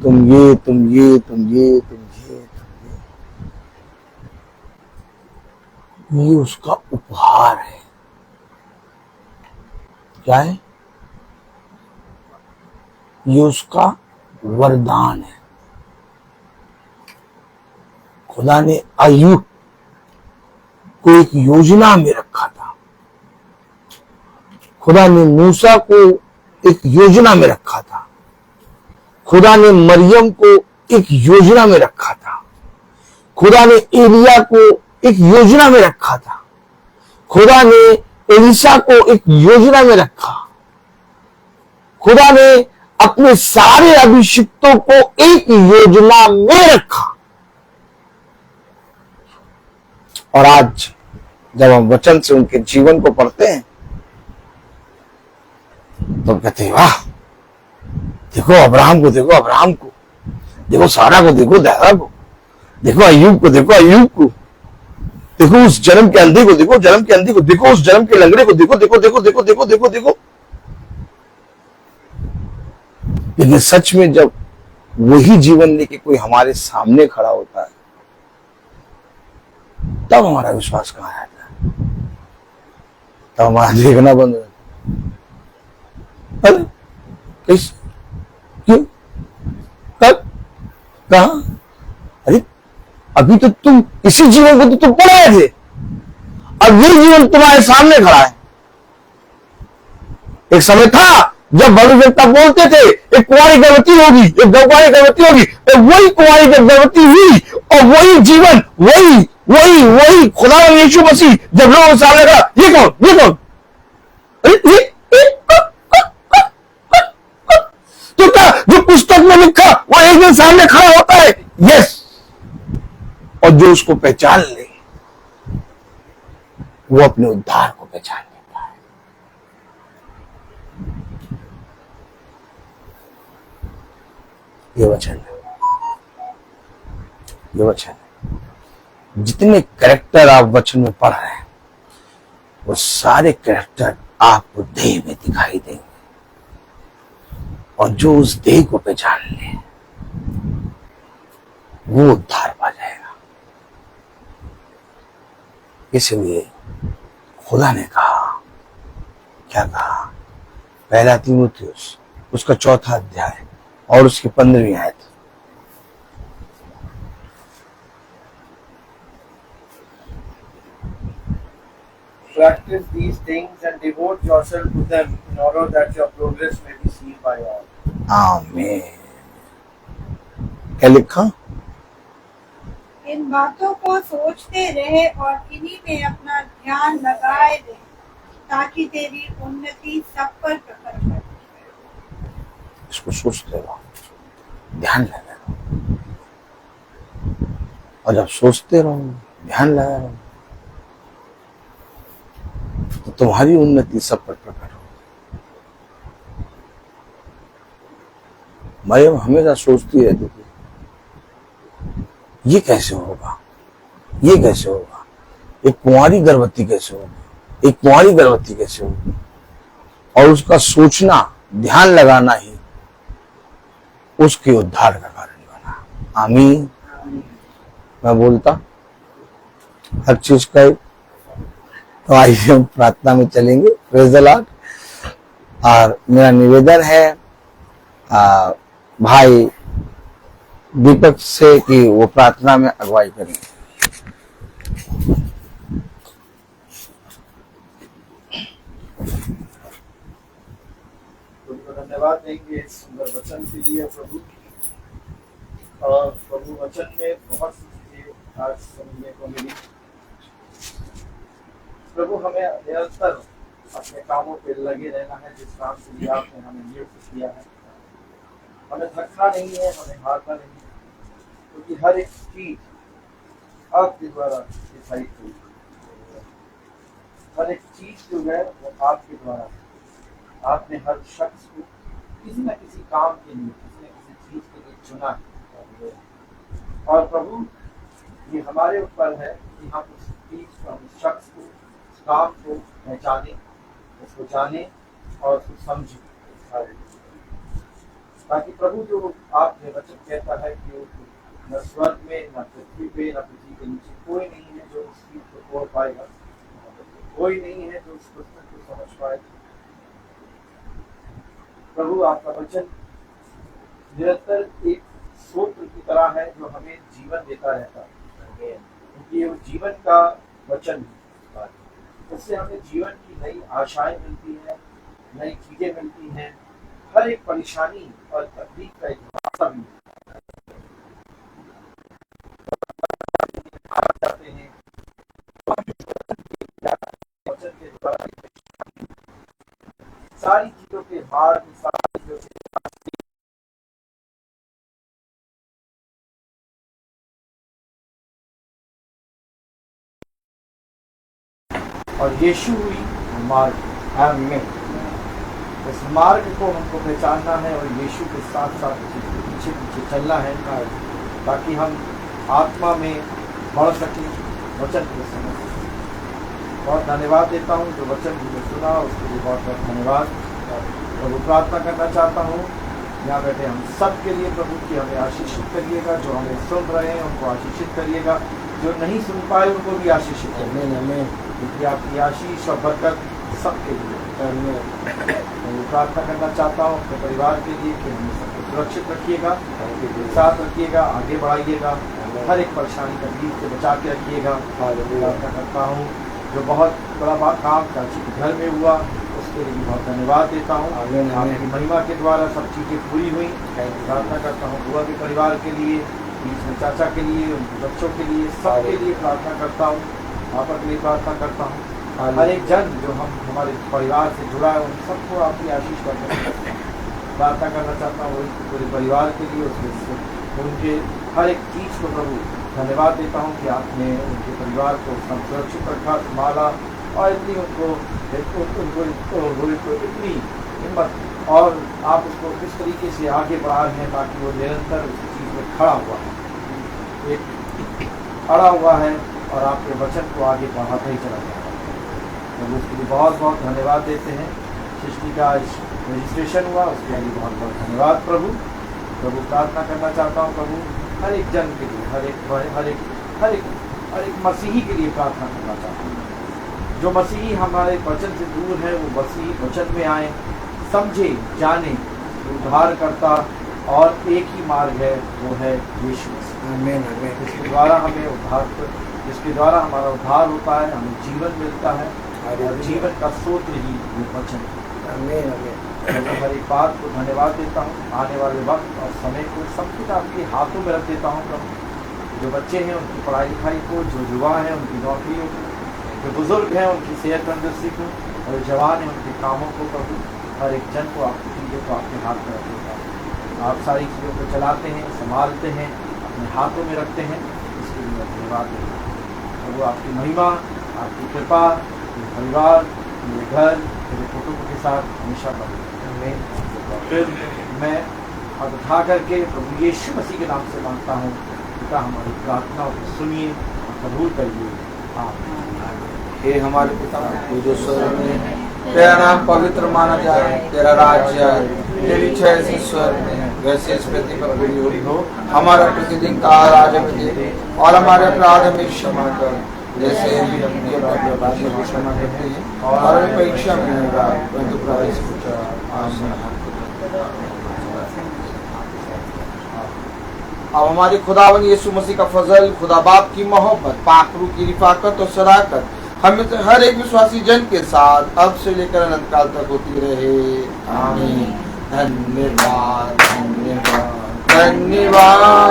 तुम ये, तुम ये, तुम ये, तुम ये, तुम ये उसका उपहार है। क्या है? ये उसका वरदान है। खुदा ने अय्यूब को एक योजना में रखा था, खुदा ने मूसा को एक योजना में रखा था, खुदा ने मरियम को एक योजना में रखा था, खुदा ने एलिया को एक योजना में रखा था, खुदा ने एलिशा को एक योजना में रखा, खुदा ने अपने सारे अभिषिक्तों को एक योजना में रखा। और आज जब हम वचन से उनके जीवन को पढ़ते हैं तो कहते हैं वाह, देखो अब्राहम को, देखो अब्राहम को, देखो सारा को, देखो दारा को, देखो अय्यूब को, देखो अय्यूब को, देखो उस जन्म के अंधे को, देखो जन्म के अंधे को, देखो उस जन्म के लंगड़े को, देखो देखो देखो देखो देखो देखो देखो। लेकिन सच में जब वही जीवन लेके कोई हमारे सामने खड़ा होता है तब हमारा विश्वास कहाँ आता है, तब हमारा देखना बंद हो जाता है। अरे कैसे, क्यों, कब, कहा? अरे अभी तो तुम इसी जीवन को तो तुम पढ़ रहे थे, अब ये जीवन तुम्हारे सामने खड़ा है। एक समय था जब भविष्यवक्ता बोलते थे एक कुंवारी गर्भवती होगी, एक कुंवारी गर्भवती होगी, और वही कुंवारी गर्भवती हुई, और वही जीवन, वही वही वही खुदा यीशु मसीह जब लोगों के सामने खड़ा, ये कौन, ये कौन? तो क्या जो पुस्तक में लिखा वो एक दिन सामने खड़ा होता है? यस। और जो उसको पहचान ले वो अपने उद्धार को पहचान लेता है। ये वचन है, ये वचन है। जितने कैरेक्टर आप वचन में पढ़ रहे हैं वो सारे कैरेक्टर आपको देह में दिखाई देंगे, और जो उस देह को पहचान ले वो उद्धार पा जाएगा। इसलिए खुदा ने कहा, क्या कहा? पहला तीमुथियुस उसका 4 अध्याय और उसकी 15वीं आयत। Practice these things and devote yourself to them in order that your progress may be seen by all. आमीन। क्या लिखा? इन बातों को सोचते रहे और इन्हीं में अपना ध्यान लगाए रहे, ताकि तेरी उन्नति सब पर प्रकट हो। इसको सोचते रहो, ध्यान लगाए रहो, और जब सोचते रहो, ध्यान लगाए रहो, तो तुम्हारी उन्नति सब पर प्रकट हो। मरियम हमेशा सोचती रहती थी, ये कैसे होगा, ये कैसे होगा, एक कुंवारी गर्भवती कैसे होगी, एक कुंवारी गर्भवती कैसे होगी। और उसका सोचना, ध्यान लगाना ही उसके उद्धार का कारण बना। आमीन। मैं बोलता हर चीज का। तो आइए हम प्रार्थना में चलेंगे। Praise the Lord. और मेरा निवेदन है भाई दीपक से कि वो प्रार्थना में अगुवाई करें। धन्यवाद देंगे इस सुंदर वचन के लिए प्रभु। और प्रभु वचन में बहुत सी चीजें आज समझने को मिली। प्रभु हमें निरंतर अपने कामों पे लगे रहना है जिस काम के लिए आपने हमें नियुक्त किया है। हमें थकना नहीं है, हमें हारना नहीं है, क्योंकि हर एक चीज आपके द्वारा डिसाइड हुई। हर एक चीज जो है वो आपके द्वारा, आपने हर शख्स को किसी न किसी काम के लिए, किसी न किसी चीज के लिए चुना है। और प्रभु ये हमारे ऊपर है कि हम उस चीज को, उस शख्स को, उस काम को पहचाने, उसको जाने और उसको समझे। ताकि प्रभु जो आपने वचन कहता है कि न स्वर्ग में, न पृथ्वी पे, न पृथ्वी के नीचे कोई नहीं है जो उस चीज को तोड़ पाएगा, कोई नहीं है जो उस पुस्तक को समझ पाएगा। प्रभु आपका वचन निरंतर एक सूत्र की तरह है जो हमें जीवन देता रहता है, क्योंकि वो जीवन का वचन है। उससे हमें जीवन की नई आशाएं मिलती हैं, नई चीजें मिलती हैं। हर एक परेशानी और तकलीफ का एक रास्ता भी जाते हैं वचन के द्वारा। सारी चीजों के भार, सारी चीजों के और यीशु ही मार्ग। आमीन। इस मार्ग को हमको पहचानना है और यीशु के साथ साथ उसके पीछे पीछे चलना है, ताकि हम आत्मा में बढ़ सके, वचन को समझ सके। बहुत धन्यवाद देता हूँ जो वचन मुझे सुना, उसके लिए बहुत बहुत धन्यवाद। प्रभु प्रार्थना करना चाहता हूँ यहाँ बैठे हम सब के लिए प्रभु की हमें आशीषित करिएगा, जो हमें सुन रहे हैं उनको आशीषित करिएगा, जो नहीं सुन पाए उनको भी आशीषित करिएगा, क्योंकि आपकी आशीष और बरकत सबके लिए। मैं प्रार्थना करना चाहता हूँ अपने परिवार के लिए कि हमें सबको सुरक्षित रखिएगा, साथ रखिएगा, आगे बढ़ाइएगा, हर एक परेशानी का बीच से बचा के रखिएगा। प्रार्थना करता हूँ जो बहुत बड़ा काम चाची के घर में हुआ, उसके लिए भी बहुत धन्यवाद देता हूँ। आपकी महिमा के द्वारा सब चीज़ें पूरी हुई। प्रार्थना करता हूँ बुआ के परिवार के लिए, बीच में चाचा के लिए, उनके बच्चों के लिए, सबके लिए प्रार्थना करता हूँ। आपा के लिए प्रार्थना करता हूँ। हर एक जन जो हम हमारे परिवार से जुड़ा है उन सबको आपकी आशीष करना प्रार्थना करना चाहता हूँ। पूरे परिवार के लिए उनके हर एक चीज़ को प्रभु धन्यवाद देता हूँ कि आपने उनके परिवार को सुरक्षित रखा, संभाला और इतनी उनको इतनी हिम्मत और आप उसको किस तरीके से आगे बढ़ा रहे हैं ताकि वो निरंतर उस चीज़ में खड़ा हुआ है और आपके वचन को आगे बढ़ाता ही चला जाएगा। तो उसके लिए बहुत बहुत धन्यवाद देते हैं। सृष्टि का रजिस्ट्रेशन हुआ उसके लिए बहुत बहुत धन्यवाद प्रभु। प्रार्थना करना चाहता हूँ प्रभु हर एक जन के लिए, हर एक मसीही के लिए प्रार्थना करना चाहता हूँ। जो मसीही हमारे वचन से दूर है वो मसीही वचन में आए, समझे, जाने उद्धार करता और एक ही मार्ग है, वो है यीशु मसीह। इसके द्वारा हमें जिसके द्वारा हमारा उद्धार होता है, हमें जीवन मिलता है और जीवन का स्रोत ही वो वचन। मैं हर एक बात को धन्यवाद देता हूँ। आने वाले वक्त और समय को सब कुछ आपके हाथों में रख देता हूँ प्रभु। जो बच्चे हैं उनकी पढ़ाई लिखाई को, जो युवा हैं उनकी नौकरियों को, जो बुजुर्ग हैं उनकी सेहत तंदुरुस्ती को और जवान हैं उनके कामों को प्रभु, हर एक जन को आपकी चीज़ों को आपके हाथ में रख देता हूँ। आप सारी चीज़ों को चलाते हैं, संभालते हैं, अपने हाथों में रखते हैं, इसके लिए धन्यवाद देता हूँ प्रभु। आपकी महिमा, आपकी कृपा मेरे परिवार, मेरे घर, मेरे कुटुंब के साथ हमेशा बने। फिर मैं हाथ उठा करके प्रभु यीशु मसीह के नाम से मांगता हूँ, पिता हमारी प्रार्थनाओं को सुनिए और कबूल करिए। हे हमारे पिता तू जो स्वर्ग में है, तेरा नाम पवित्र माना जाए, तेरा राज्य आए, तेरी इच्छा ऐसी स्वर्ग में है वैसे इस पृथ्वी पर पूरी हो। हमारा प्रतिदिन का आज हमें दे और हमारे अपराध हमें क्षमा कर जैसे भी हम अपराध को क्षमा करते हैं और हमें परीक्षा में नहीं डाल परंतु प्रायः से बचा। अब हमारे खुदावन यीशु मसीह का फजल, खुदा बाप की मोहब्बत, पाक रूह की रिफाकत और सदाकत हमें हर एक विश्वासी जन के साथ अब से लेकर अनंत काल तक होती रहे। आमीन। धन्यवाद धन्यवाद धन्यवाद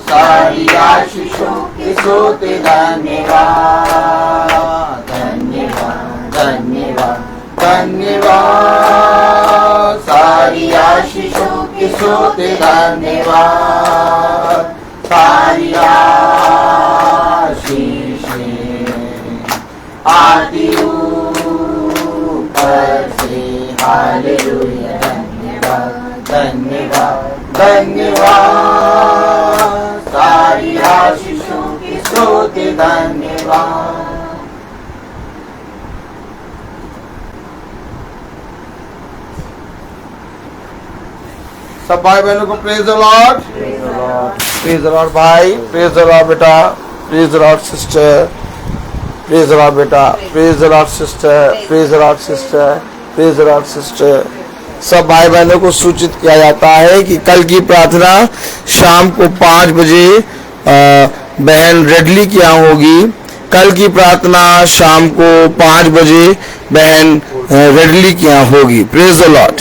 सारी आशीषों के सोते धन्यवाद धन्यवाद धन्यवाद धन्यवाद सारी आशीषों के सोते धन्यवाद सारी आशीषें आती ऊपर से हालेलुया। धन्यवाद धन्यवाद धन्यवाद सारी आशीषों के सोते धन्यवाद। सब भाई बहनों को praise the Lord, praise the Lord भाई, प्रेज द लॉर्ड बेटा, praise the Lord sister, praise the Lord बेटा, praise the Lord sister, praise the Lord sister, praise the Lord sister. सब भाई बहनों को सूचित किया जाता है कि कल की प्रार्थना शाम को 5 बजे बहन रेडली की यहाँ होगी। कल की प्रार्थना शाम को 5 बजे बहन रेडली की यहाँ होगी। Praise the Lord.